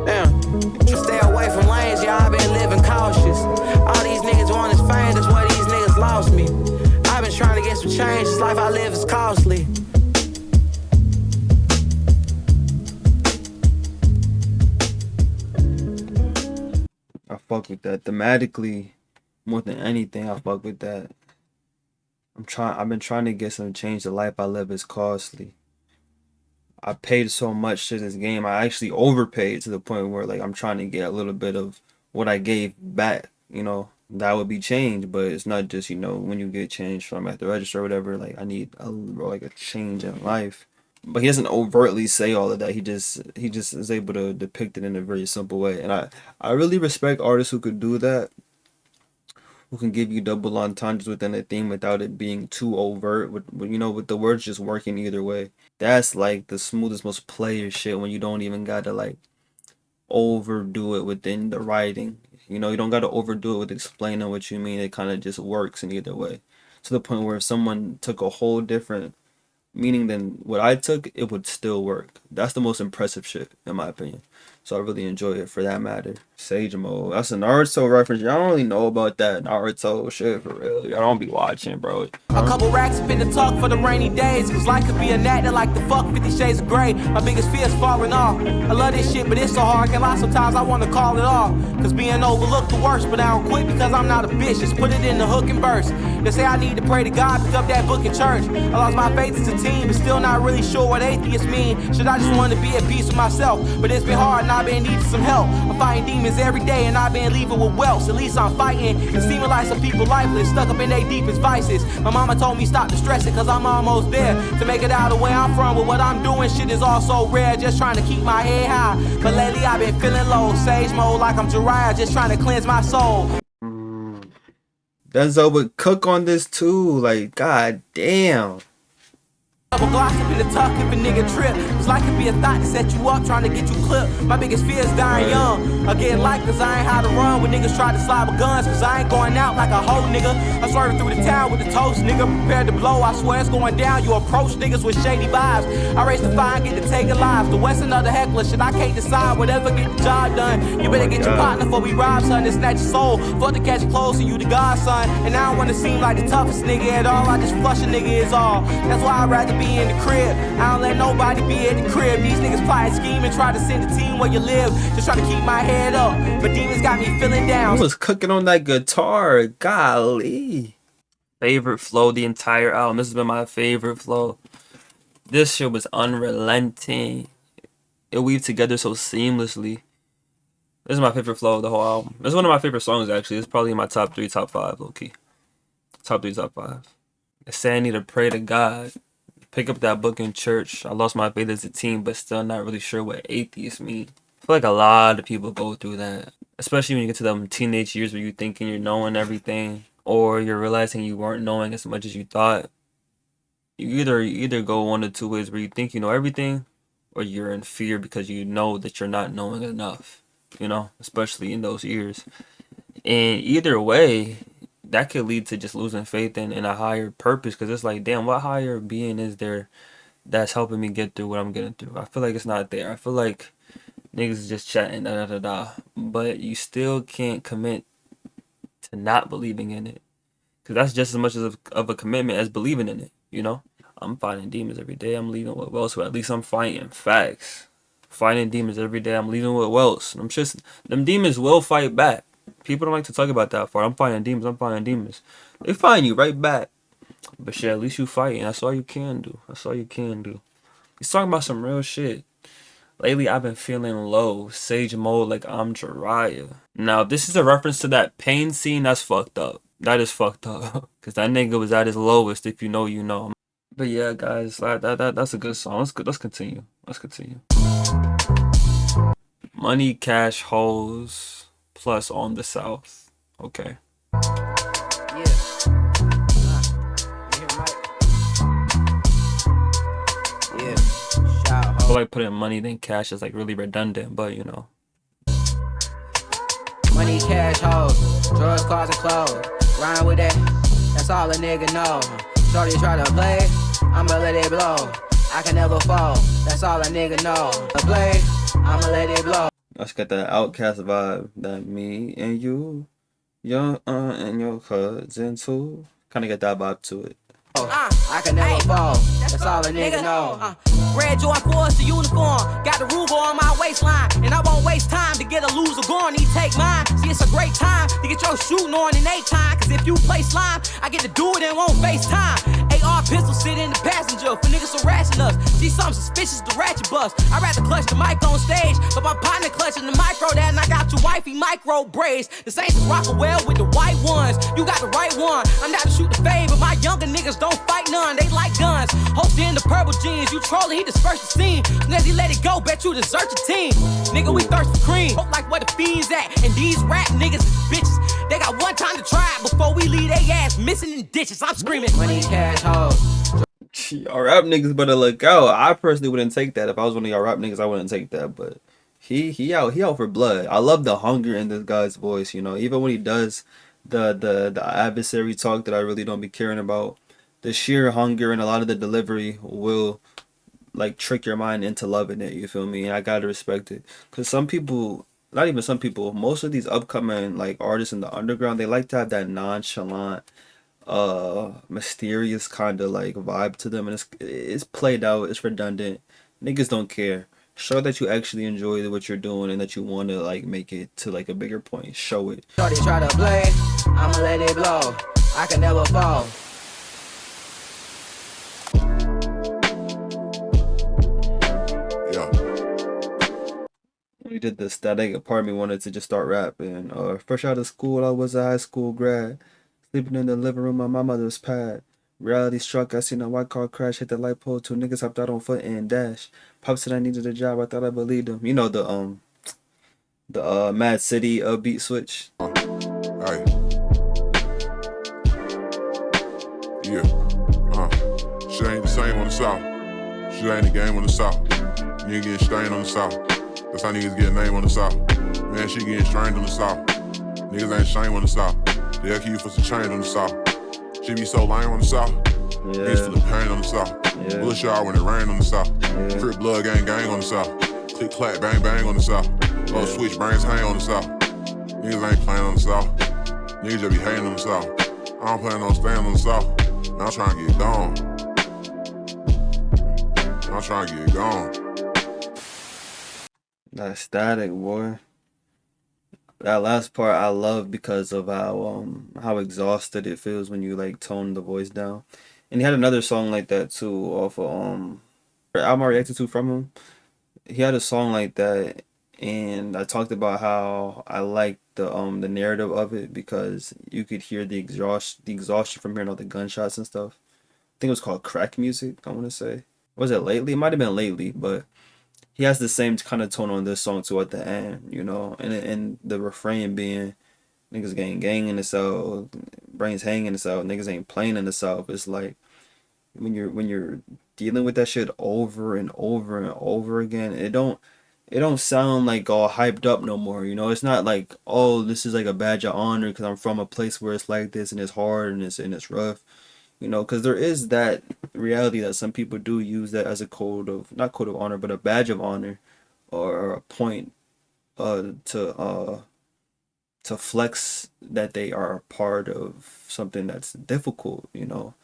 S4: Damn. Stay away from lanes, yeah, I've been living cautious. All these niggas want is fame, that's why these niggas lost me. I've been trying to get some change, this life I live is costly.
S1: I fuck with that. Thematically, more than anything, I fuck with that. I've been trying to get some change. The life I live is costly. I paid so much to this game. I actually overpaid to the point where like I'm trying to get a little bit of what I gave back, you know. That would be change, but it's not just, you know, when you get change from at the register or whatever, like I need a change in life. But he doesn't overtly say all of that. He just is able to depict it in a very simple way. And I really respect artists who could do that, who can give you double entendres within a theme without it being too overt, with you know, with the words just working either way. That's like the smoothest, most player shit, when you don't even gotta like overdo it within the writing. You know, you don't gotta overdo it with explaining what you mean. It kind of just works in either way. To the point where if someone took a whole different meaning than what I took, it would still work. That's the most impressive shit, in my opinion. So I really enjoy it for that matter. Sage Mode. That's a Naruto reference. Y'all don't really know about that Naruto shit for real. Y'all don't be watching, bro.
S4: A couple racks up in the talk for the rainy days. Cause life could be a nat that like the fuck 50 shades of gray. My biggest fear is falling off. I love this shit, but it's so hard. Can't lie, sometimes I wanna call it off. Cause being overlooked the worst, but I don't quit because I'm not a bitch. Just put it in the hook and burst. They say I need to pray to God, pick up that book in church. I lost my faith as a teen, but still not really sure what atheists mean. Should I just want to be at peace with myself? But it's been hard and I've been needing some help. I'm fighting demons every day and I've been leaving with wealth. At least I'm fighting. It seeming like some people lifeless, stuck up in their deepest vices. My mama told me stop distressing cause I'm almost there. To make it out of where I'm from with what I'm doing, shit is all so rare. Just trying to keep my head high. But lately I've been feeling low. Sage mode like I'm Jiraiya, just trying to cleanse my soul.
S1: Denzel would cook on this too. Like, god damn.
S4: Double gloss up in the tuck if a nigga trip. It's like it be a thought to set you up, trying to get you clipped. My biggest fear is dying young. Or getting light cause I ain't how to run when niggas try to slide with guns. Cause I ain't going out like a hoe nigga. I'm swerving through the town with the toast, nigga. Prepared to blow, I swear it's going down. You approach niggas with shady vibes. I race the fire and get to taking lives. The West another heckler, shit I can't decide. Whatever get the job done. You better get your partner before we rob, son. And snatch your soul. Fuck to catch you close to you the godson. And I don't wanna seem like the toughest nigga at all. I just flush a nigga is all. That's why I'd rather be in the crib. I don't let nobody be at the crib. These niggas plotting, scheming, try to send a team where you live. Just try to keep my head up. But demons got me feeling down.
S1: I was cooking on that guitar. Golly. Favorite flow the entire album. This has been my favorite flow. This shit was unrelenting. It weaved together so seamlessly. This is my favorite flow of the whole album. This is one of my favorite songs actually. It's probably in my top 3, top 5, low key. Top 3, top 5. It's saying I need to pray to God. Pick up that book in church. I lost my faith as a teen, but still not really sure what atheists mean. I feel like a lot of people go through that. Especially when you get to them teenage years where you're thinking you're knowing everything. Or you're realizing you weren't knowing as much as you thought. You either go one of two ways where you think you know everything. Or you're in fear because you know that you're not knowing enough. You know, especially in those years. And either way, that could lead to just losing faith in a higher purpose, because it's like, damn, what higher being is there that's helping me get through what I'm getting through. I feel like it's not there. I feel like niggas is just chatting, da da da da. But you still can't commit to not believing in it. Because that's just as much of a commitment as believing in it, you know? I'm fighting demons every day. I'm leaving with Wells, but at least I'm fighting. Facts. Fighting demons every day. I'm leaving with Wells. I'm just, them demons will fight back. People don't like to talk about that part. I'm fighting demons. I'm fighting demons. They find you right back. But shit, at least you fighting. That's all you can do. That's all you can do. He's talking about some real shit. Lately, I've been feeling low, sage mode like I'm Jiraiya. Now, if this is a reference to that pain scene, that's fucked up. That is fucked up. Because that nigga was at his lowest, if you know, you know. But yeah, guys, that's a good song. Let's continue. Let's continue. Money, cash, hoes, plus on the South. Okay.
S4: Yeah. You hear Mike? Yeah. Shout
S1: I feel like putting money then cash is like really redundant, but you know.
S4: Money, cash, hoes, drugs, cars, and clothes. Rhyme with that, that's all a nigga know. Shorty try to play, I'ma let it blow. I can never fall, that's all a nigga know. To play, I'ma let it blow.
S1: Let's get that Outcast vibe that me and you, your and your cousin too. Kind of get that vibe to it.
S4: I can never fall, that's all a nigga know. Red Jordan Force, the uniform, got the Ruger on my waistline, and I won't waste time to get a loser going, he take mine. See, it's a great time to get your shooting on in 8 time, cause if you play slime, I get to do it and won't FaceTime. AR pistol sit in the passenger for niggas harassing us. See something suspicious, the ratchet bust. I'd rather clutch the mic on stage, but my partner clutching the micro that, and I got your wifey micro braids. The Saints is rockin' well with the white ones. You got the right one. I'm not to shoot the fade, but my younger niggas don't fight none. They like guns. Hosted in the purple jeans, you trolling, he dispersed the scene. Soon as he let it go, bet you desert your team. Nigga, we thirst for cream. Hope like where the fiends at. And these rap niggas is bitches. They got one time to try it before we leave they ass missing in ditches. I'm screaming money, cash, hoes.
S1: Y'all rap niggas better look out. I personally wouldn't take that. If I was one of y'all rap niggas, I wouldn't take that. But he out for blood. I love the hunger in this guy's voice, you know. Even when he does the adversary talk that I really don't be caring about, the sheer hunger and a lot of the delivery will like trick your mind into loving it, you feel me? And I gotta respect it. Cause some people, not even some people, most of these upcoming like artists in the underground, they like to have that nonchalant, mysterious kind of like vibe to them, and it's played out, it's redundant. Niggas don't care. Show that you actually enjoy what you're doing and that you want to like make it to like a bigger point. Show it.
S4: Shorty try to play, I'ma let it blow. I can never fall.
S6: Yeah.
S1: When he did the static, a part of me wanted to just start rapping. Fresh out of school, I was a high school grad. Sleeping in the living room on my mother's pad. Reality struck, I seen a white car crash, hit the light pole, 2 niggas hopped out on foot and dash. Pop said I needed a job, I thought I believed him. You know the Mad City beat switch.
S6: Hey. Yeah. Shit ain't the same on the South. Shit ain't the game on the South. You ain't getting strained on the South. That's how niggas get a name on the South. Man, she getting strained on the South. Niggas ain't shame on the South. They'll keep you for some change on the South. She be so lame on the South.
S1: Yeah.
S6: Bitch full of pain on the South.
S1: Yeah.
S6: Bullshit out when it rain on the South.
S1: Yeah.
S6: Crip blood gang gang on the South. Click clack bang bang on the South. Low switch brains hang on the South. Niggas ain't playing on the South. Niggas just be hating on the South. I don't plan on staying on the South. Man, I'm trying to get gone. I'm trying to get gone.
S1: That static, boy. That last part I love because of how exhausted it feels when you like tone the voice down. And he had another song like that too off of album I reacted to from him. He had a song like that, and I talked about how I liked the narrative of it because you could hear the exhaustion from hearing all the gunshots and stuff. I think it was called Crack Music, I want to say. Was it lately? It might have been lately, but he has the same kind of tone on this song too at the end, you know, and the refrain being niggas gang in the South, brains hanging in the South, niggas ain't playing in the South. It's like when you're dealing with that shit over and over and over again, it don't sound like all hyped up no more, you know. It's not like, oh, this is like a badge of honor because I'm from a place where it's like this and it's hard and it's rough. You know, because there is that reality that some people do use that as a code of, not code of honor, but a badge of honor, or a point uh to uh to flex that they are a part of something that's difficult, you know,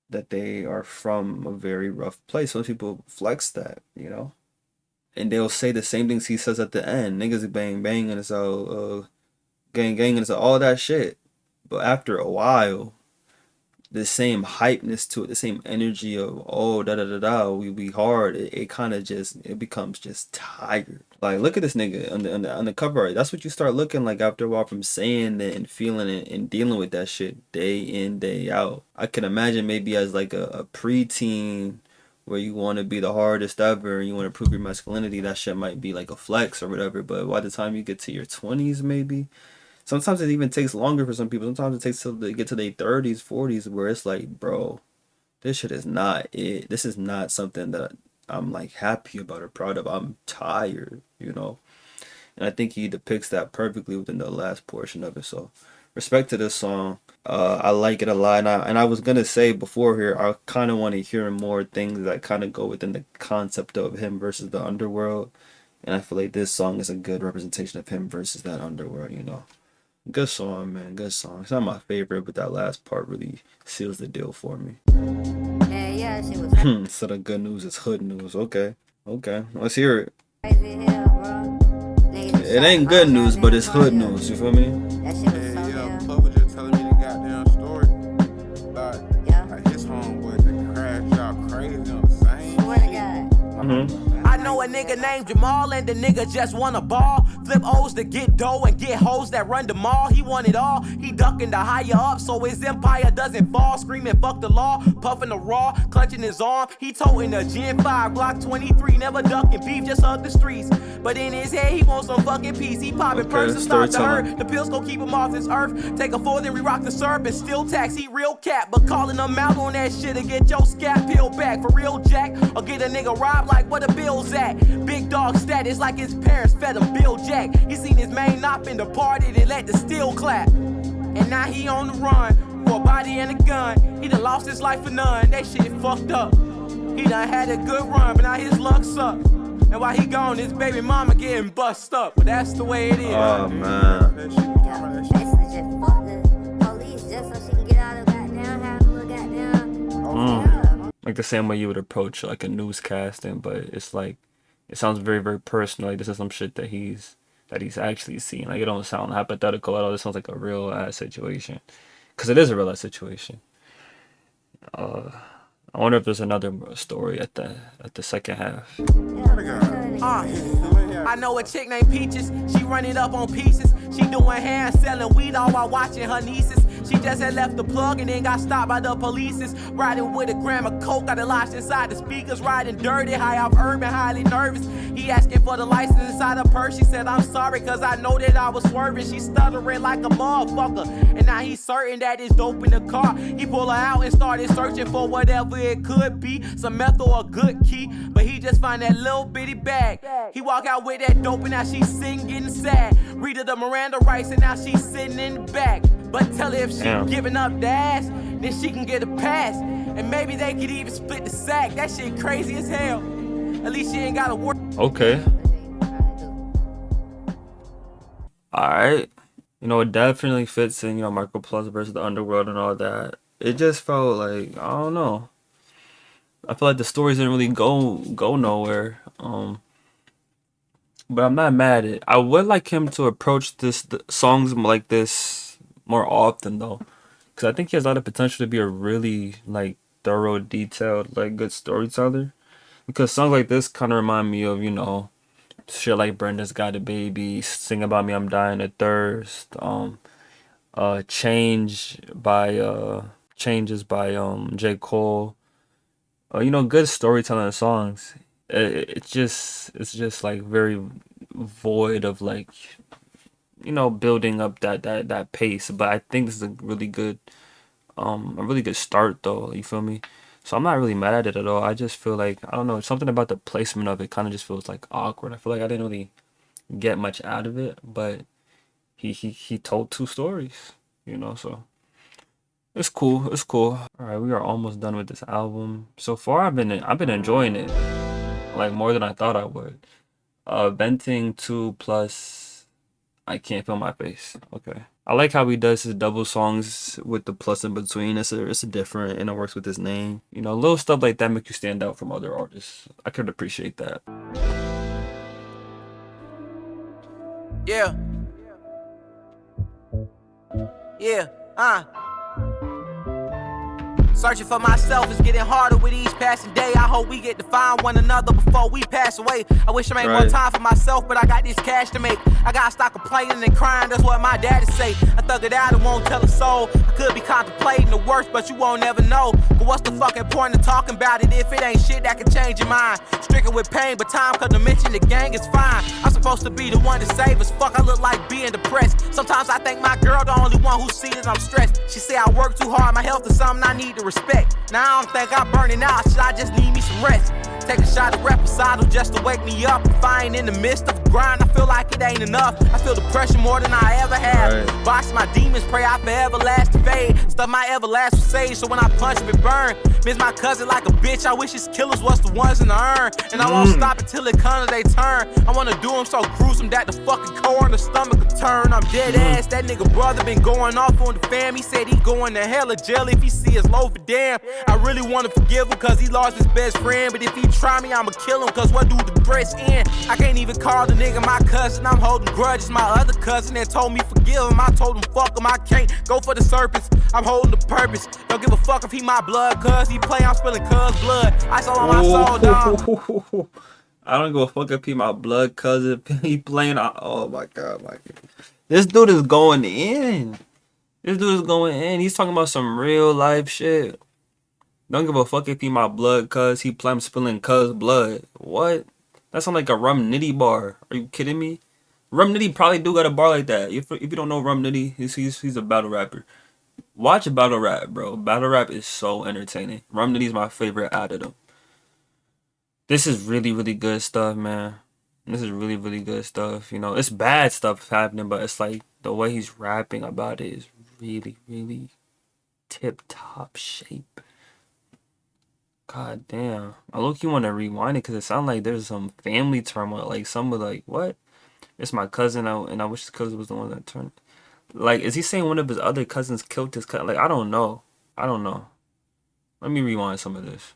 S1: that they are from a very rough place. Some people flex that, you know, and they'll say the same things he says at the end. Niggas bang bang and it's all gang gang and it's all that shit. But after a while, the same hypeness to it, the same energy of oh da da da da, we hard. It kind of just it becomes just tired. Like look at this nigga on the cover art. That's what you start looking like after a while from saying it and feeling it and dealing with that shit day in day out. I can imagine maybe as like a preteen where you want to be the hardest ever and you want to prove your masculinity. That shit might be like a flex or whatever. But by the time you get to your 20s, maybe sometimes it even takes longer for some people. Sometimes it takes till they get to their 30s, 40s, where it's like, bro, this shit is not it. This is not something that I'm like happy about or proud of. I'm tired, you know? And I think he depicts that perfectly within the last portion of it. So, respect to this song. I like it a lot. And I was going to say before here, I kind of want to hear more things that kind of go within the concept of him versus the underworld. And I feel like this song is a good representation of him versus that underworld, you know? Good song, man. Good song. It's not my favorite, but that last part really seals the deal for me.
S5: Yeah, she was
S1: Instead of good news, it's hood news. Okay. Okay. Let's hear it.
S5: crazy as hell, bro.
S1: It ain't good news, but it's hood news. You feel me?
S5: That shit was so
S2: Yeah,
S5: hell.
S2: Puff was just telling me the goddamn story about like his homeboy that crashed out crazy on the same
S5: Swear to God.
S4: I know a nigga named Jamal and the nigga just want a ball. Flip O's to get dough and get hoes that run the mall. He want it all. He ducking the higher up so his empire doesn't fall. Screaming fuck the law, puffing the raw, clutching his arm. He toting a Gen 5 Glock 23, never ducking beef, just hug the streets. But in his head he wants some fucking peace. He popping perks and start to hurt. The pills gon' keep him off this earth. Take a four, then we rock the syrup and still tax. He real cat, but calling him out on that shit to get your scap peeled back. For real Jack, or get a nigga robbed like where the bill's at. Big dog status like his parents fed him Bill Jack. He seen his main op in the party, they let the steel clap. And now he on the run for a body and a gun. He done lost his life for none, that shit fucked up. He done had a good run, but now his luck sucked. And while he gone, his baby mama getting bust up. But that's the way it is.
S1: Oh, man.
S5: Basically just fuck the police just so she can get out of goddamn house and look goddamn.
S1: Like the same way you would approach like a newscasting, but it's like, it sounds very, very personal. Like this is some shit that he's actually seen. Like it don't sound hypothetical at all. This sounds like a real ass situation, because it is a real ass situation. I wonder if there's another story at the second half.
S4: I know a chick named Peaches, she run it up on pieces. She doing hair and selling weed all while watching her nieces. She just had left the plug and then got stopped by the polices. Riding with a gram of coke, got it lodged inside the speakers. Riding dirty, high off urban, highly nervous. He asking for the license inside her purse. She said, I'm sorry, cause I know that I was swerving. She stuttering like a motherfucker. And now he's certain that it's dope in the car. He pull her out and started searching for whatever it could be. Some meth or a good key. But he just find that little bitty bag. He walk out with that dope and now she's singing sad. Read her the Miranda rights and now she's sitting in the back. But tell her if she giving up the ass, then she can get a pass. And maybe they could even split the sack. That shit crazy as hell. At least she ain't gotta work.
S1: Okay. Alright. You know, it definitely fits in, you know, Marco Plus versus the Underworld and all that. It just felt like, I don't know. I feel like the stories didn't really go nowhere. But I'm not mad at it. I would like him to approach the songs like this more often though. Because I think he has a lot of potential to be a really like thorough, detailed, like good storyteller. Because songs like this kind of remind me of, you know, shit like Brenda's Got a Baby, Sing About Me, I'm Dying of Thirst, Changes by J. Cole. You know, good storytelling songs. It's just like very void of like, you know, building up that pace. But I think this is a really good start though. You feel me? So I'm not really mad at it at all. I just feel like, I don't know, something about the placement of it kind of just feels like awkward. I feel like I didn't really get much out of it, but he told two stories, you know. So It's cool. It's cool. All right, we are almost done with this album. So far, I've been enjoying it like more than I thought I would. Venting 2 plus I can't feel my face. Okay. I like how he does his double songs with the plus in between. It's a different and it works with his name. You know, little stuff like that make you stand out from other artists. I could appreciate that.
S4: Yeah. Yeah. Searching for myself is getting harder with each passing day. I hope we get to find one another before we pass away. I wish I made more time for myself, but I got this cash to make. I gotta stop complaining and crying, that's what my daddy say. I thug it out and won't tell a soul. I could be contemplating the worst, but you won't never know. But what's the fucking point of talking about it if it ain't shit that can change your mind? Stricken with pain, but time could to mention the gang is fine. I'm supposed to be the one to save us. Fuck, I look like being depressed. Sometimes I think my girl the only one who sees that I'm stressed. She say I work too hard, my health is something I need to respect. Now I don't think I'm burning out, should I just need me some rest? Take a shot of reposado just to wake me up. If I ain't in the midst of a grind, I feel like it ain't enough. I feel the pressure more than I ever have. Box my demons, pray I forever last to fade. Stuff my everlast with sage, so when I punch him it burn. Miss my cousin like a bitch, I wish his killers was the ones in the urn. And I won't stop until it comes to they turn. I wanna do them so gruesome that the fucking core in the stomach could turn. I'm dead ass, that nigga brother been going off on the fam. He said he going to hell or jail if he see his loaf of damn. I really wanna forgive him cause he lost his best friend. But if he try me, I'ma kill him cause what do the threats end? I can't even call the nigga my cousin, I'm holding grudges. My other cousin that told me forgive him, I told him fuck him, I can't go for the serpents. I'm holding the purpose, don't give a fuck if he my blood cuz he play, I'm spilling cuz blood. Ice all on my soul, dog.
S1: I don't give a fuck if he my blood cousin. He playing. Oh my god, this dude is going in. This dude is going in. He's talking about some real life shit. Don't give a fuck if he my blood cuz he play. I'm spilling cuz blood. What? That sounds like a Rum Nitty bar. Are you kidding me? Rum Nitty probably do got a bar like that. If you don't know Rum Nitty, he's a battle rapper. Watch battle rap, bro. Battle rap is so entertaining. Rum Nitty's my favorite out of them. This is really, really good stuff, man. This is really, really good stuff. You know, it's bad stuff happening, but it's like the way he's rapping about it is really, really tip-top shape. God damn. I look, you want to rewind it because it sounds like there's some family turmoil. Like, someone like, what? It's my cousin, and I wish his cousin was the one that turned. Like, is he saying one of his other cousins killed his cousin? Like, I don't know. I don't know. Let me rewind some of this.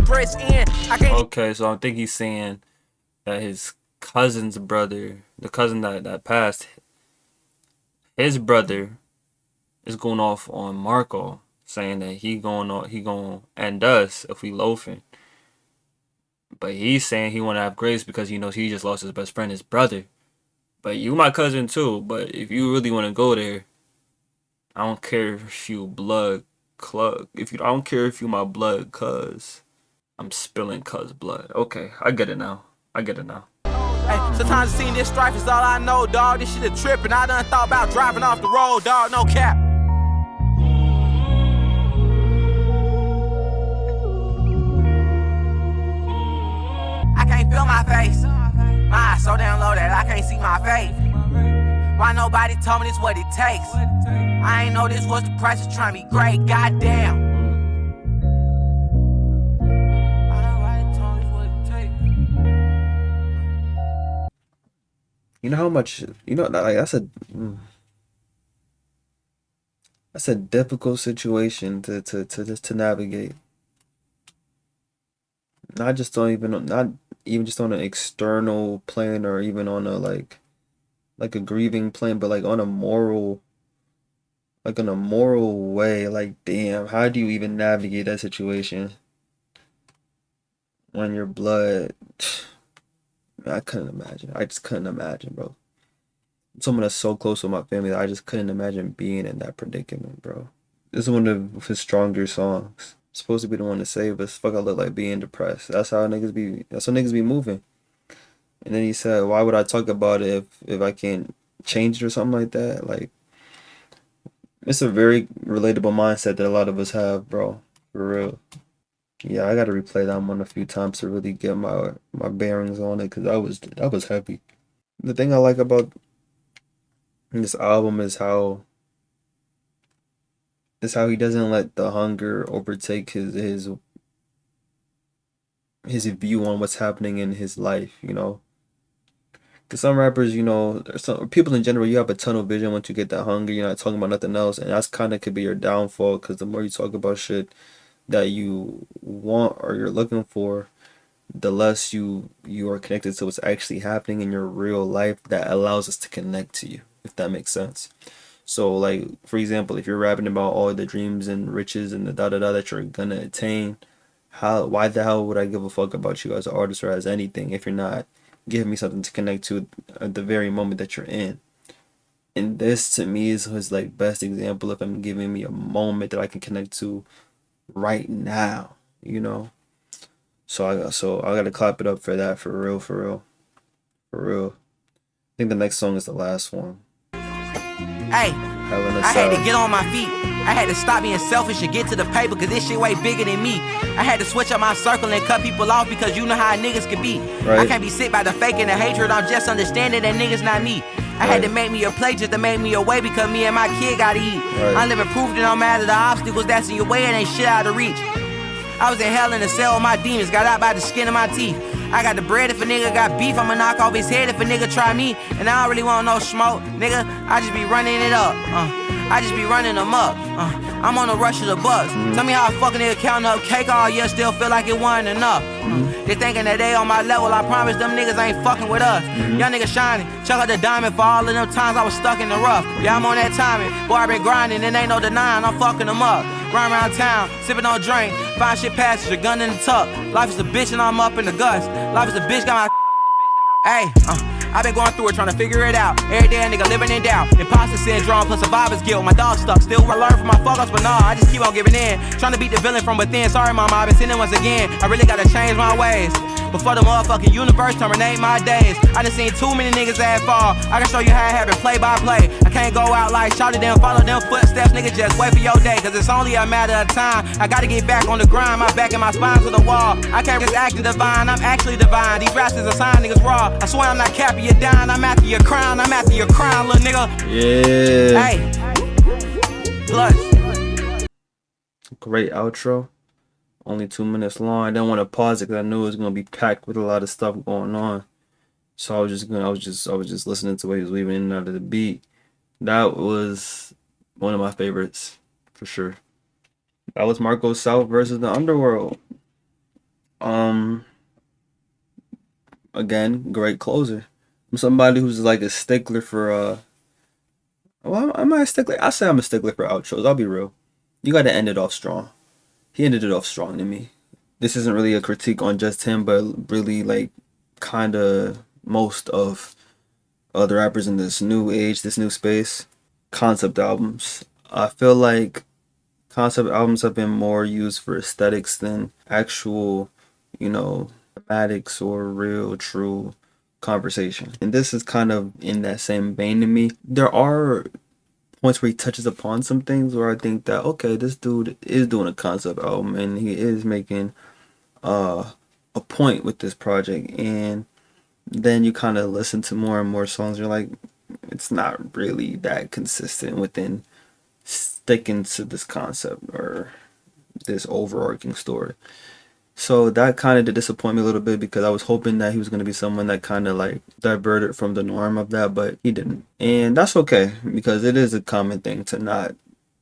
S1: Okay, so I think he's saying that his cousin's brother, the cousin that passed, his brother is going off on Marco, saying that he gonna end us if we loafing. But he's saying he want to have grace because he knows he just lost his best friend, his brother. But you my cousin too. But if you really want to go there, I don't care if you blood club. I don't care if you my blood cuz. I'm spilling cuz blood. Okay, I get it now. Hey,
S4: sometimes seeing this strife is all I know, dog. This shit a trip, and I done thought about driving off the road, dog. No cap. I can't feel my face. My eyes so damn low that I can't see my face. Why nobody told me this what it takes? I ain't know this was the price of trying to be great. Goddamn.
S1: You know how much, like that's a difficult situation to navigate. Not even just on an external plane or even on a like a grieving plane, but like on a moral, like in a moral way. Like, damn, how do you even navigate that situation when your blood? I couldn't imagine. I just couldn't imagine, bro. Someone that's so close to my family, I just couldn't imagine being in that predicament, bro. This is one of his stronger songs. Supposed to be the one to save us. Fuck, I look like being depressed. That's how niggas be. That's how niggas be moving. And then he said, "Why would I talk about it if I can't change it or something like that?" Like, it's a very relatable mindset that a lot of us have, bro. For real. Yeah, I gotta replay that one a few times to really get my bearings on it, cause that was heavy. The thing I like about this album is how is how he doesn't let the hunger overtake his view on what's happening in his life, you know. Because some rappers, you know, or some people in general, you have a tunnel vision once you get that hunger. You're not talking about nothing else, and that's kind of could be your downfall. Because the more you talk about shit that you want or you're looking for, the less you are connected to what's actually happening in your real life that allows us to connect to you, if that makes sense. So, like, for example, if you're rapping about all the dreams and riches and the da da da that you're gonna attain, why the hell would I give a fuck about you as an artist or as anything if you're not giving me something to connect to at the very moment that you're in? And this to me is his like best example of him giving me a moment that I can connect to right now, you know. So I gotta clap it up for that, for real, for real, for real. I think the next song is the last one.
S4: Hey,
S1: Hell in a
S4: I had to
S1: Cell.
S4: get on my feet. I had to stop being selfish and get to the paper, cause this shit way bigger than me. I had to switch up my circle and cut people off because you know how niggas can be.
S1: Right.
S4: I can't be sick by the fake and the hatred, I'm just understanding that niggas not me. I had to make me a play just to make me a way because me and my kid gotta eat.
S1: Right.
S4: I'm living proof that no matter the obstacles that's in your way, it ain't shit out of reach. I was in hell in a cell with my demons, got out by the skin of my teeth. I got the bread if a nigga got beef, I'ma knock off his head if a nigga try me. And I don't really want no smoke, nigga, I just be running it up. I just be running them up. I'm on a rush of the bucks. Tell me how a fucking nigga counting up cake all year, still feel like it wasn't enough. They thinking that they on my level, I promise them niggas ain't fucking with us. Young nigga shining, chuck out the diamond for all of them times I was stuck in the rough. Yeah, I'm on that timing, boy, I been grinding and ain't no denying, I'm fucking them up. Run around town, sipping on drink, find shit passenger, gun in the tuck. Life is a bitch and I'm up in the guts. Life is a bitch, got my hey, I been going through it, trying to figure it out. Every day a nigga living in doubt. Imposter syndrome plus survivor's guilt. My dog stuck, still I learn from my fuck ups, but nah, I just keep on giving in. Trying to beat the villain from within. Sorry, mama, I've been sinning once again. I really gotta change my ways. Before the motherfucking universe terminate my days. I done seen too many niggas ass fall. I can show you how it happen play by play. I can't go out like shouted them, follow them footsteps, nigga, just wait for your day. Cause it's only a matter of time. I gotta get back on the grind, my back and my spine to the wall. I can't just acting divine, I'm actually divine. These raps is a sign, niggas raw. I swear I'm not capping you down, I'm after your crown, I'm after your crown, little nigga.
S1: Yeah.
S4: Hey. Clutch.
S1: Great outro. Only 2 minutes long. I didn't want to pause it because I knew it was gonna be packed with a lot of stuff going on. So I was just listening to what he was weaving in and out of the beat. That was one of my favorites for sure. That was Marco South versus the Underworld. Again, great closer. I'm somebody who's like a stickler for well, am I a stickler? I say I'm a stickler for outros. I'll be real. You got to end it off strong. He ended it off strong to me. This isn't really a critique on just him, but really like kind of most of other rappers in this new age, this new space. Concept albums. I feel like concept albums have been more used for aesthetics than actual, you know, thematics or real, true conversation. And this is kind of in that same vein to me. There are points where he touches upon some things where I think that okay, this dude is doing a concept album and he is making a point with this project, and then you kind of listen to more and more songs, you're like, it's not really that consistent within sticking to this concept or this overarching story. So that kind of did disappoint me a little bit because I was hoping that he was going to be someone that kind of like diverted from the norm of that, but he didn't. And that's okay because it is a common thing to not,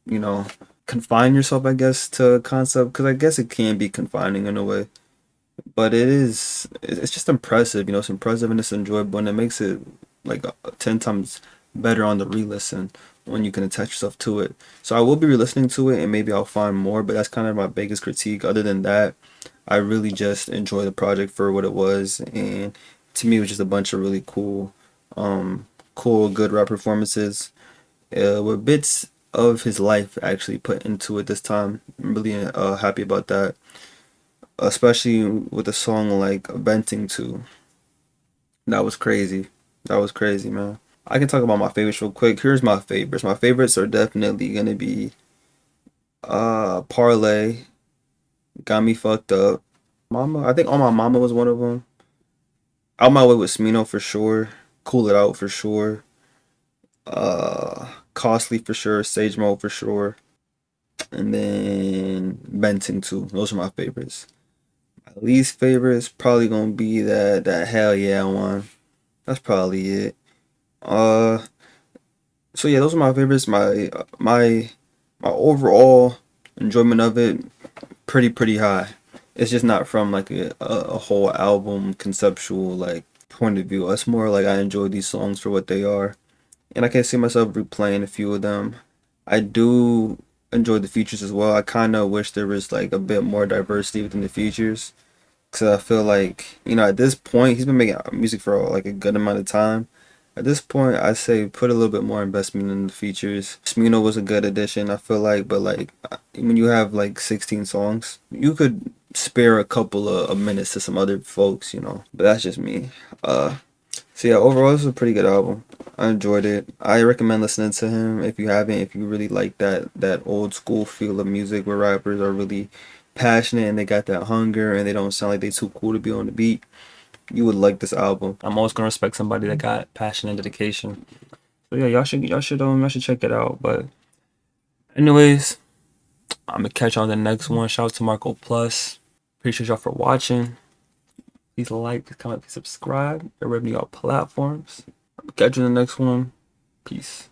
S1: you know, confine yourself, I guess, to a concept, because I guess it can be confining in a way. But it's just impressive, you know, it's impressive and it's enjoyable, and it makes it like 10 times better on the re-listen when you can attach yourself to it. So I will be re-listening to it and maybe I'll find more, but that's kind of my biggest critique. Other than that, I really just enjoy the project for what it was, and to me it was just a bunch of really cool good rap performances with bits of his life actually put into it this time. I'm really happy about that, especially with a song like Venting To. That was crazy. That was crazy, man. I can talk about my favorites real quick. Here's my favorites. My favorites are definitely gonna be Parlay, Got Me Fucked Up, Mama. I think On My Mama was one of them. Out My Way with Smino for sure. Cool It Out for sure. Costly for sure. Sage Mode for sure. and then Benton too. Those are my favorites. My least favorite is probably gonna be that Hell Yeah one. That's probably it. Uh, so yeah, those are my favorites. My overall enjoyment of it pretty high. It's just not from like a whole album conceptual like point of view. It's more like I enjoy these songs for what they are, and I can see myself replaying a few of them. I do enjoy the features as well. I kind of wish there was like a bit more diversity within the features, because I feel like, at this point he's been making music for like a good amount of time. At this point, I say put a little bit more investment in the features. Smino was a good addition, I feel like, but like when you have like 16 songs, you could spare a couple of minutes to some other folks. But that's just me. So yeah, overall, this was a pretty good album. I enjoyed it. I recommend listening to him if you haven't. If you really like that old school feel of music where rappers are really passionate and they got that hunger and they don't sound like they too cool to be on the beat, you would like this album. I'm always gonna respect somebody that got passion and dedication. So yeah, y'all should check it out. But anyways, I'm gonna catch you on the next one. Shout out to Marco Plus. Appreciate y'all for watching. Please like, please comment, please subscribe. They're revenue all platforms. I'll catch you in the next one. Peace.